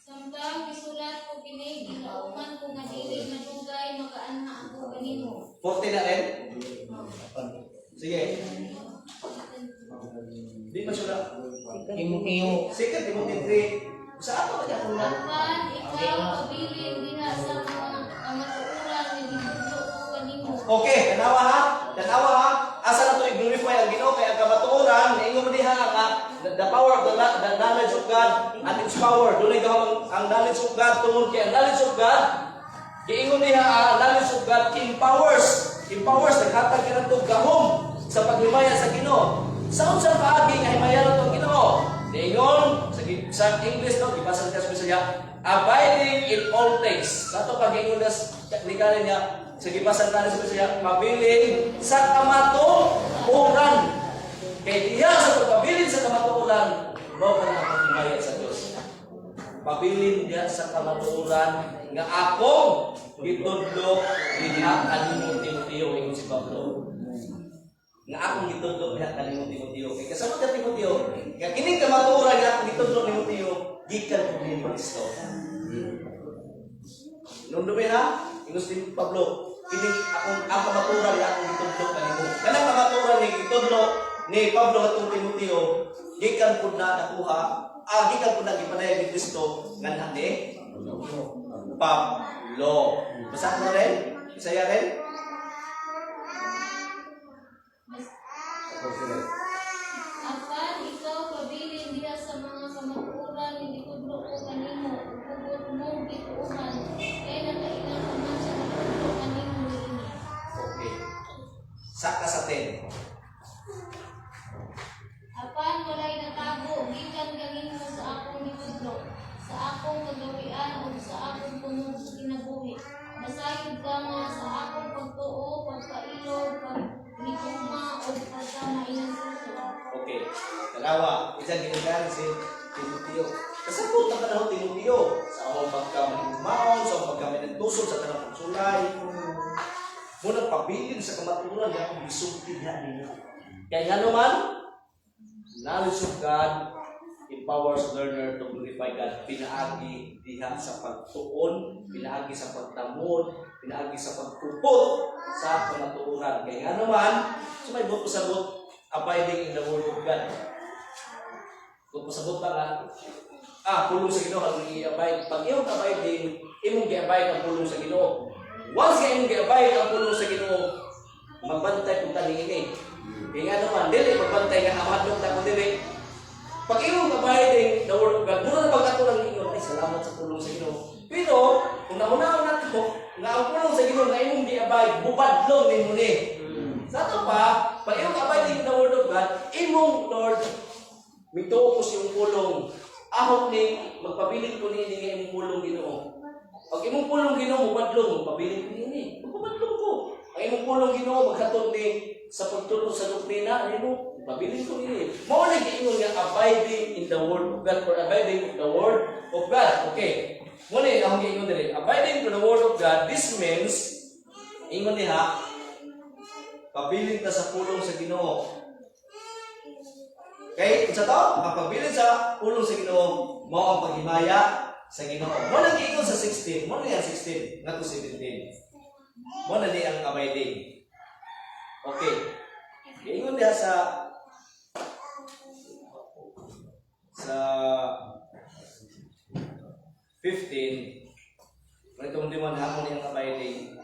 Samtang isulat ko kini gilauman ko nga dili madugay makaanha ako kanimo. 14 na rin. Sige. Di ba siya? Timoteo. 2 Timothy 3. Sa ato ka dyan kung na? Apan ikaw pabilin diha sa mga kamatuoran nga gitudlo ko kanimo. Okay, tanawa ha? Tanawa ha? Asa na ito i-glorify ang Ginoo kaya ang kamatuoran, naingon mo diha nga the power of the knowledge of God and its power. Doon ay ang knowledge of God tungod kay ang knowledge of God. Giingon diha ang knowledge of God empowers. Empowers naghatag ka ng gahom sa paghimaya sa Ginoo. Sa unsang paagi nga himaya nato ang Ginoo. Diingon sa English no, ibasa sa Bisaya, abiding in all things. Sa ato pag-ingon ni kanin niya, sa gibasan natin sa Bisaya, mabilin sa kamatuoran. Kaya diya sa pagpabilin sa kamatuoran, mo ka na paghimaya sa Diyos. Pabilin diya sa kamatuoran nga akong gitudlo diha kanimo Timoteo, ingon si Pablo. Nga akong gitudlo diha kanimo Timoteo. Kay kasama ka Timoteo, nga kining kamatuoran nga akong gitudlo ni Timoteo, gikan ko ni Kristo. Nung dumi ha, ingon si Pablo, kining ang kamatuoran nga akong gitudlo kanimo. Kanang kamatuoran ni gitudlo ni Pablo atong Timoteo, gikan pud na nakuha, gikan pud na gipanayag ni Kristo nga ni Pablo. Basa mo rin? Bisaya rin? Apan ikaw pabilin diha sa mga kamatuoran nga gitudlo ko kanimo. Ugod mo gituuhan kay nakailang ka man sa gitudlo kanimo niini. Okay. Saka sa 10. Apan walay natago gikan kanimo sa akong gitudlo, sa akong kagawian ug sa akong tunog sa kinabuhi. Masayod ka nga sa akong pagtuo, pagkailog, paghigugma ug pagkamainang puso. Okay. Kalawa, isang ginagaling si Timoteo. Kasabot na panahon Timoteo sa akong pagkamahigmaon, sa akong pagkaminagtusog, sa tanang pagsulay. Muna pabilin sa kamaturan nga akong gisulti na ninyo. Kaya nga naman, knowledge of God empowers learner to glorify God. Pinaagi diha sa pagtuon, pinaagi sa pagtamon, pinaagi sa pagpupot sa kamaturan. Kaya nga naman, may buto sabot, abiding in the word of God. Kung pasabot pa nga, pulong sa Ginoo ang i-abide. Pag iyong abiding, imong gi-abide ang pulong sa Ginoo. Once ka imong gi-abide ang pulong sa Ginoo, magbantay kung taning ini. Kaya nga naman, dili magbantay nga amadlong ta kung dili. Pag imong abiding the word of God, muna na pag-ato lang ingon, ay salamat sa pulong sa Ginoo. Pero, kung nauna nato, nga ang pulong sa Ginoo nga imong gi-abide, bubadlong ninyo ni. Sa ito pa, pag imong abiding the word of God, imong Lord, mituos yung pulong. Ahok ni, magpabilin ko ni nga imong pulong Ginoo. Pag imong pulong Ginoo, mubadlong, magpabilin ko ni. Magpabadlong ko. Ang imong pulong Ginoo, maghatod ni sa pagtulong sa doktrina, ano, magpabilin ko ni. Mao na giingon nga abiding in the word of God or abiding in the word of God. Okay. Muna yung akong giingon din. Abiding in the word of God, this means, ingon niya, pabilin ta sa pulong sa Ginoo. Okay, sa to, ang pagbilin sa pulong sa Ginoo, mao ang paghimaya sa Ginoo. Mo na giingon sa 16, mo na yang 16 ngadto 17. Mo na di ang abiding. Okay. Giingon diha sa 15, ito hindi man hamon yung abiding.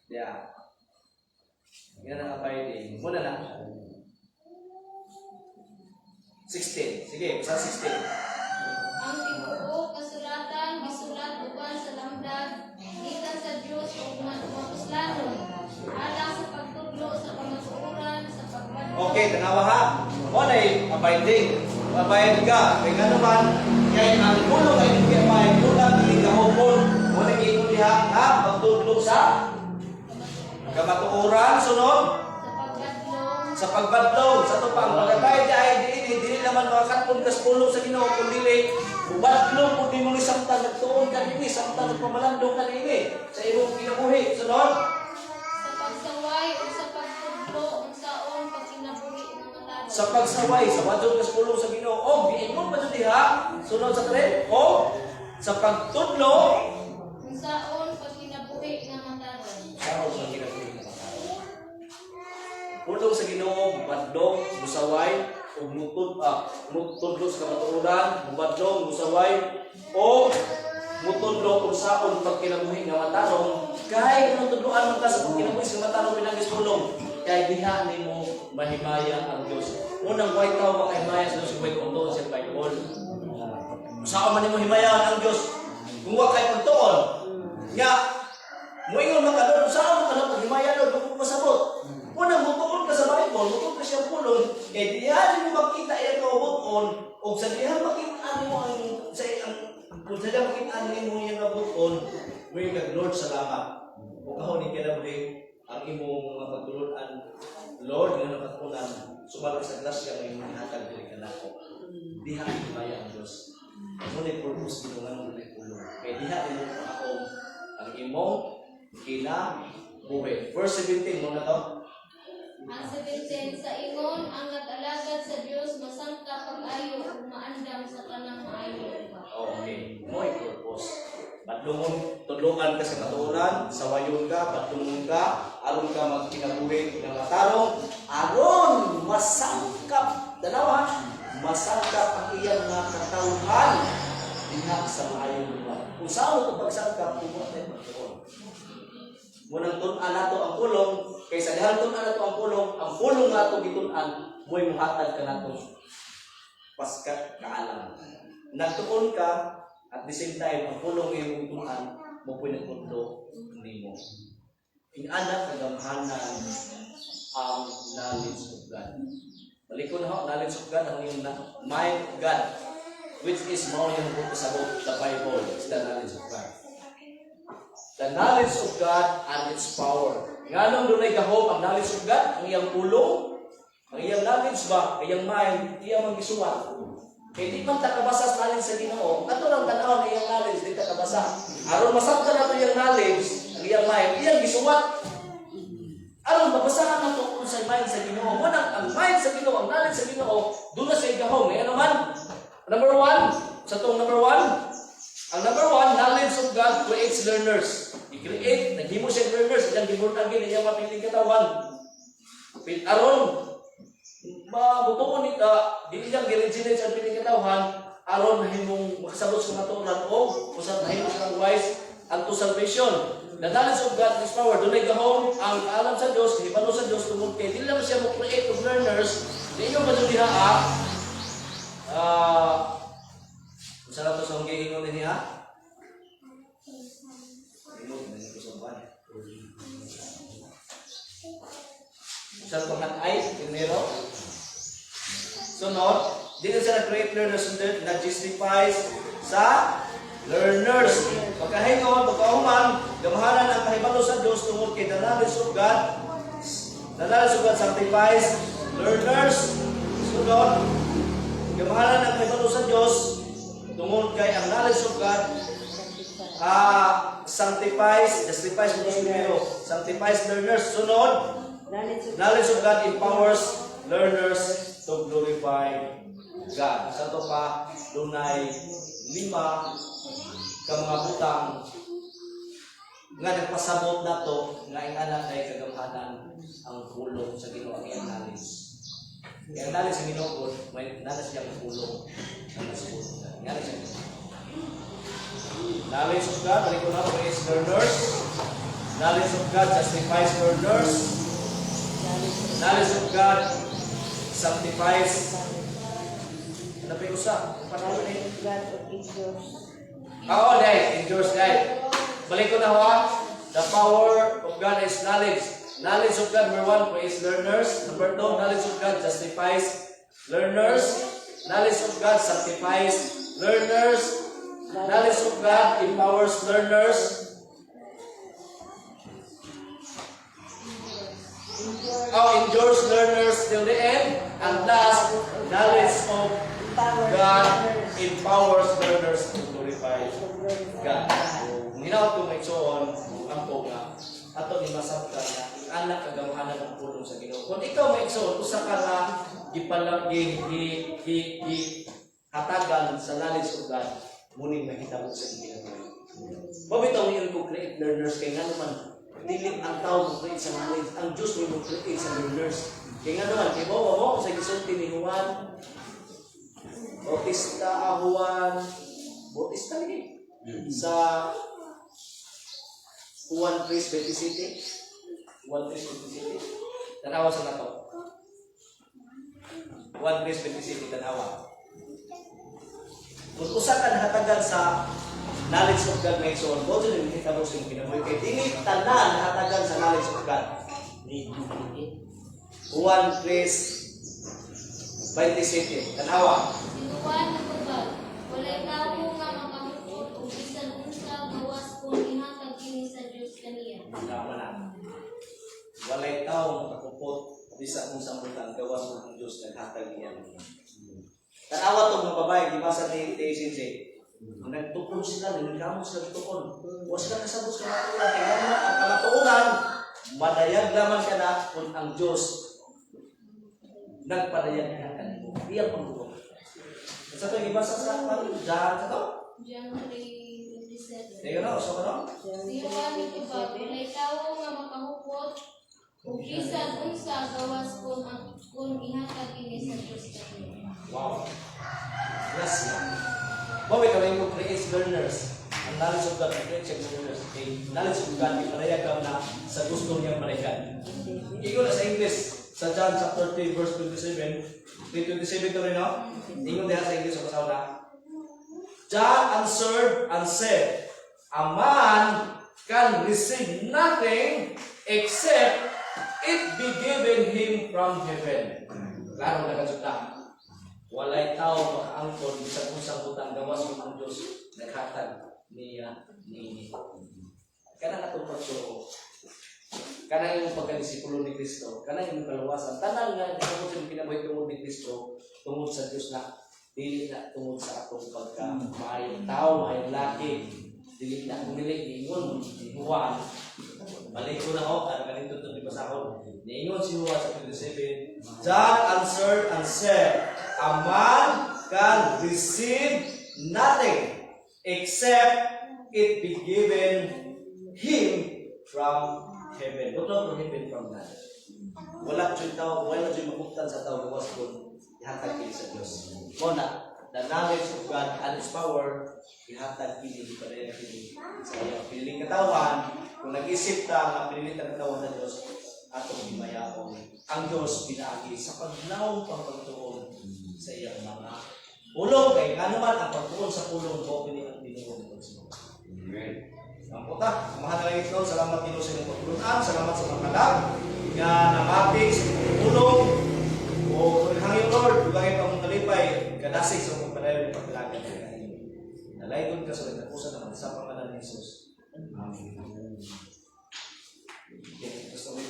Yeah. Yan ang abiding. Muna na. 16. Sige, sa 16. Ang tibuok kasulatan gisulat uban sa lamdag gikan sa Dios ug mapuslanon alang sa pagtudlo sa kamatuoran sa pagbadlong. Okay, tanawa ha. Mo na yung abiding. Mabayad ka. Kaya nga naman, kaya ang pulo ay hindi abide. Muna hindi kahupon. Mo na yung diha ha. Pagtudlo sa kamatuoran. Sunod. Sa Sa pagbadlong pagbadlong. Sa ito pa, ang pagkakay dahil hindi naman makakatpon kas pulo sa Ginoo kung dili. Ubadlong kung di mo isamtan nagtuon ka nini, samtan nagpamalandong ka nini. Sa imong kinabuhi. Sunod. sa pagsaway o sa pagtudlo unsaon pagkinabuhi ng matado. Sa pagsaway, sa wadyon kas pulo sa Ginoo. O, giingon pa dyan diha. Sunod sa kare. O, sa pagtudlo. Unsaon pagkinabuhi ng matado. Araw sa kinabuhi na matao. Pulong sa Ginoo, badlong, musaway, ug mutudlo sa kamatuoran, badlong, musaway, o mutudlo kung saon pagkinabuhi nga matarong, kay kung tudloan man ka sa pagkinabuhi sa matarong pinagis pulong, kay diha nimo mahimaya ang Dios. Unang white tao makahimaya sa Dios, white unto sa Bible. Saan man nimo himayaan ang Dios? Kung wa kay pagtuon, nga moingon man ka Lord, saan mo ka na paghimaya Lord, kung pasabot. Unang mutuon ka sa Bible, mutuon ka siya pulong, eh diyan mo makita iyang kabuton, o sa diyan makita mo ang kung sa diyan makita mo yung kabuton, may Lord salamat. O kahon ni kinabuhi ang imong mga pagtulunan, Lord, nga nakatunan, sumalag sa grasya ng imong hatag dili kanako. Diha himaya ang Dios. Ngunit purpose dito nga nung pulong. Kaya diha mo ako ang imong kinabuhi. Verse 17 mo na to. Ang 17 sa ingon ang nag-alagad sa Dios masangka pag-ayo ug maandam sa kanang maayo. Okay, mo purpose. Badlungon, tudlokan ka sa katuoran, sawayon ka, badlungon ka, aron ka magkinabuhi ng matarong, aron masangkap, dalawa, masangkap ang iyang mga katawhan diha sa maayong lugar. Kung saan mo pagsangkap, kung mo tayo magtuon. Munang tun-an nato ang pulong, kaysa dahil tun-an nato ang pulong nato gitun-an, mo'y muhatag ka nato paskat kaalam. Nagtuon ka, at the same time, ang pulong iyong tun-an, mo po'y nagpundo nimo. Inanak kagamhanan ang knowledge of God. Balikon ho, knowledge of God, ang iyong mind of God, which is more yung book sa the Bible, is the knowledge of God. The knowledge of God and its power. Nga nung doon ay kahop ang knowledge of God, ang iyang pulong, ang iyang knowledge ba, ang iyang mind, iyang magisuwat. Kaya di man takabasa sa knowledge sa Ginoo, ato lang tanaw na iyang knowledge, di takabasa. Aron masabtan nato iyang knowledge, ang iyang mind, iyang gisuwat. Aron mabasahan nato kung sa mind sa Ginoo. Muna ang mind sa Ginoo, ang knowledge sa Ginoo, doon na sa igahom. Ngayon naman, number 1, sa itong number 1, ang number 1, knowledge of God creates learners. I-create, naghimo siya learners, ilang giburnagin, iyang mapiling katawan. Aron, mabutuon ita, di iyang gi-regenerate sa piling katawan, aron mahimong makasabot sa maturan o usap mahimong sa wise unto salvation. The knowledge of God is power. Doon ay gahom, ang alam sa Diyos, hibalo sa Diyos, tungkol kay, di lang siya mo create of learners, di iyong maduliha kung saan ito sa hong giingon din niya? Ingon, nandito sa buwan. Sa pangat ay, primero. Sunod, dito siya na-create learners, nag-justifies sa learners. Pagkahingon, pagkauman, gamahanan ang kahibalo sa Diyos tungkol kay the knowledge of God. The knowledge of God sanctifies learners. Sunod, gamahanan ang kahibalo sa Diyos tungkol kay ang knowledge of God sanctifies, justifies mo primero, sanctifies learners. Sunod, knowledge of God empowers learners to glorify God. Sa ito pa, dunay 5 ka mga butang nga nagpasabot na to nga ang anak ay kagamhanan ang pulong sa Ginoo ang iyang knowledge. Ang knowledge sa Ginoo may nada siyang pulong ang nasuot. Knowledge sa Ginoo. Knowledge of God, balik ko na praise learners. Knowledge of God justifies learners. Knowledge of God sanctifies. Ano pa yung usa? Panalo na yun. God of endures. Oo, dahil. Endures, dahil. Balik ko na ho. The power of God is knowledge. Knowledge of God, number 1, praise learners. Number 2, knowledge of God justifies learners. Knowledge of God sanctifies learners. Knowledge of God empowers learners. Endures learners till the end. And last, knowledge of God empowers learners to glorify God. Kung hinawag ko may tsoon, ang poga, ato ni masabtan na anak kagamahanan ng pulong sa Ginoo. Kung ikaw may tsoon, usa ka na hatagan sa knowledge of God, muning mahitabo sa Ginoo. Mabitaw niyo kung create learners kay nga naman, dili ang tao mo create sa knowledge, ang Diyos mo create sa learners. Kaya nga naman, kaya mo sa gisulti ni Juan, Bautista, Juan, Bautista lagi. Sa Juan 3:27, Juan 3:27, tanawa sa nato. Juan 3:27, tanawa. Kung usa ka nahatagan sa knowledge of God may son, mo din ni hitabo sa kinabuhi kay dili tanan nahatagan sa knowledge of God. Juan 3:27, tanawa. Sinuwan na tubag, walay tao nga makahukot o bisan unsa gawas kung ihatag kini sa Dios kaniya. Tama na. Walay tao makakupot bisan unsa butang gawas mo ang Dios naghatag niya. Tanawa tong mga babae, di ba sa TCC? Nagtukon sila, nagkamot sila tukon. Huwag ka nasabos ka matulan. Kaya naman, ang kamatuunan, madayag lamang ka na kung ang Diyos nagpadayag ka kanimo. Iyan pang tukon. Sa ito, ibasa sa John sa ito? John 3:27. Tingnan na, uso ka na? Sinuwan na tubag, walay tao nga makahukot o bisan unsa gawas kung ihatag kini sa Dios kaniya. Wow. Yes, yeah. Bakit kami yung create learners? Ang knowledge of God, create learners. Okay, knowledge of God, iparayag ka na sa gusto niyang parayag. Ingon na sa English, sa John chapter 3, verse 27. 3:27 to rin, no? Ingon na sa English, sa na. John answered and said, a man can receive nothing except it be given him from heaven. Klaro na kajuta. Walay tao makaangkon sa kung butang gawas mo ang Diyos naghatag niya ni kana natong pagsuo. Kana yung pagkadisipulo ni Kristo, kana yung kaluwasan. Tanan nga tungod sa pinabuhi tungod ni Kristo, tungod sa Diyos na dili na tungod sa atong pagka maayong tao, maayong laki. Dili na kung dili ingon ni Juan. Balik ko na ho, ano ganito itong ibasahon. Niingon si Juan sa 27. John answered and said, a man can receive nothing except it be given him from heaven. What from heaven from God? Wala dyan tao, wala dyan makuktan sa tao gawas kung ihatag kini sa Diyos. Muna, the knowledge of God and His power, ihatag kini di pa rin kini sa iyong piniling katawan. Kung nag-isip ta nga piniling katawan ng Diyos, atong himayakon ang Diyos pinaagi sa paglaong pagpagtuon sa iyang mga pulong. Kaya nga naman ang pagtuon sa pulong ko pinilang binuhon ko sa mga. Amen. Ang puta, ang mahalagang ito, salamat Ginoo sa inyong pagtulunan, salamat sa mga kalag nga namatig sa inyong pulong o hangin Lord, bugay pa mong kalipay, kadasig sa mong panayon ng paglagan sa kanino. Nalayon ka sa nagtapusan naman sa pangalan ni Jesus. Amen. Okay, gusto mo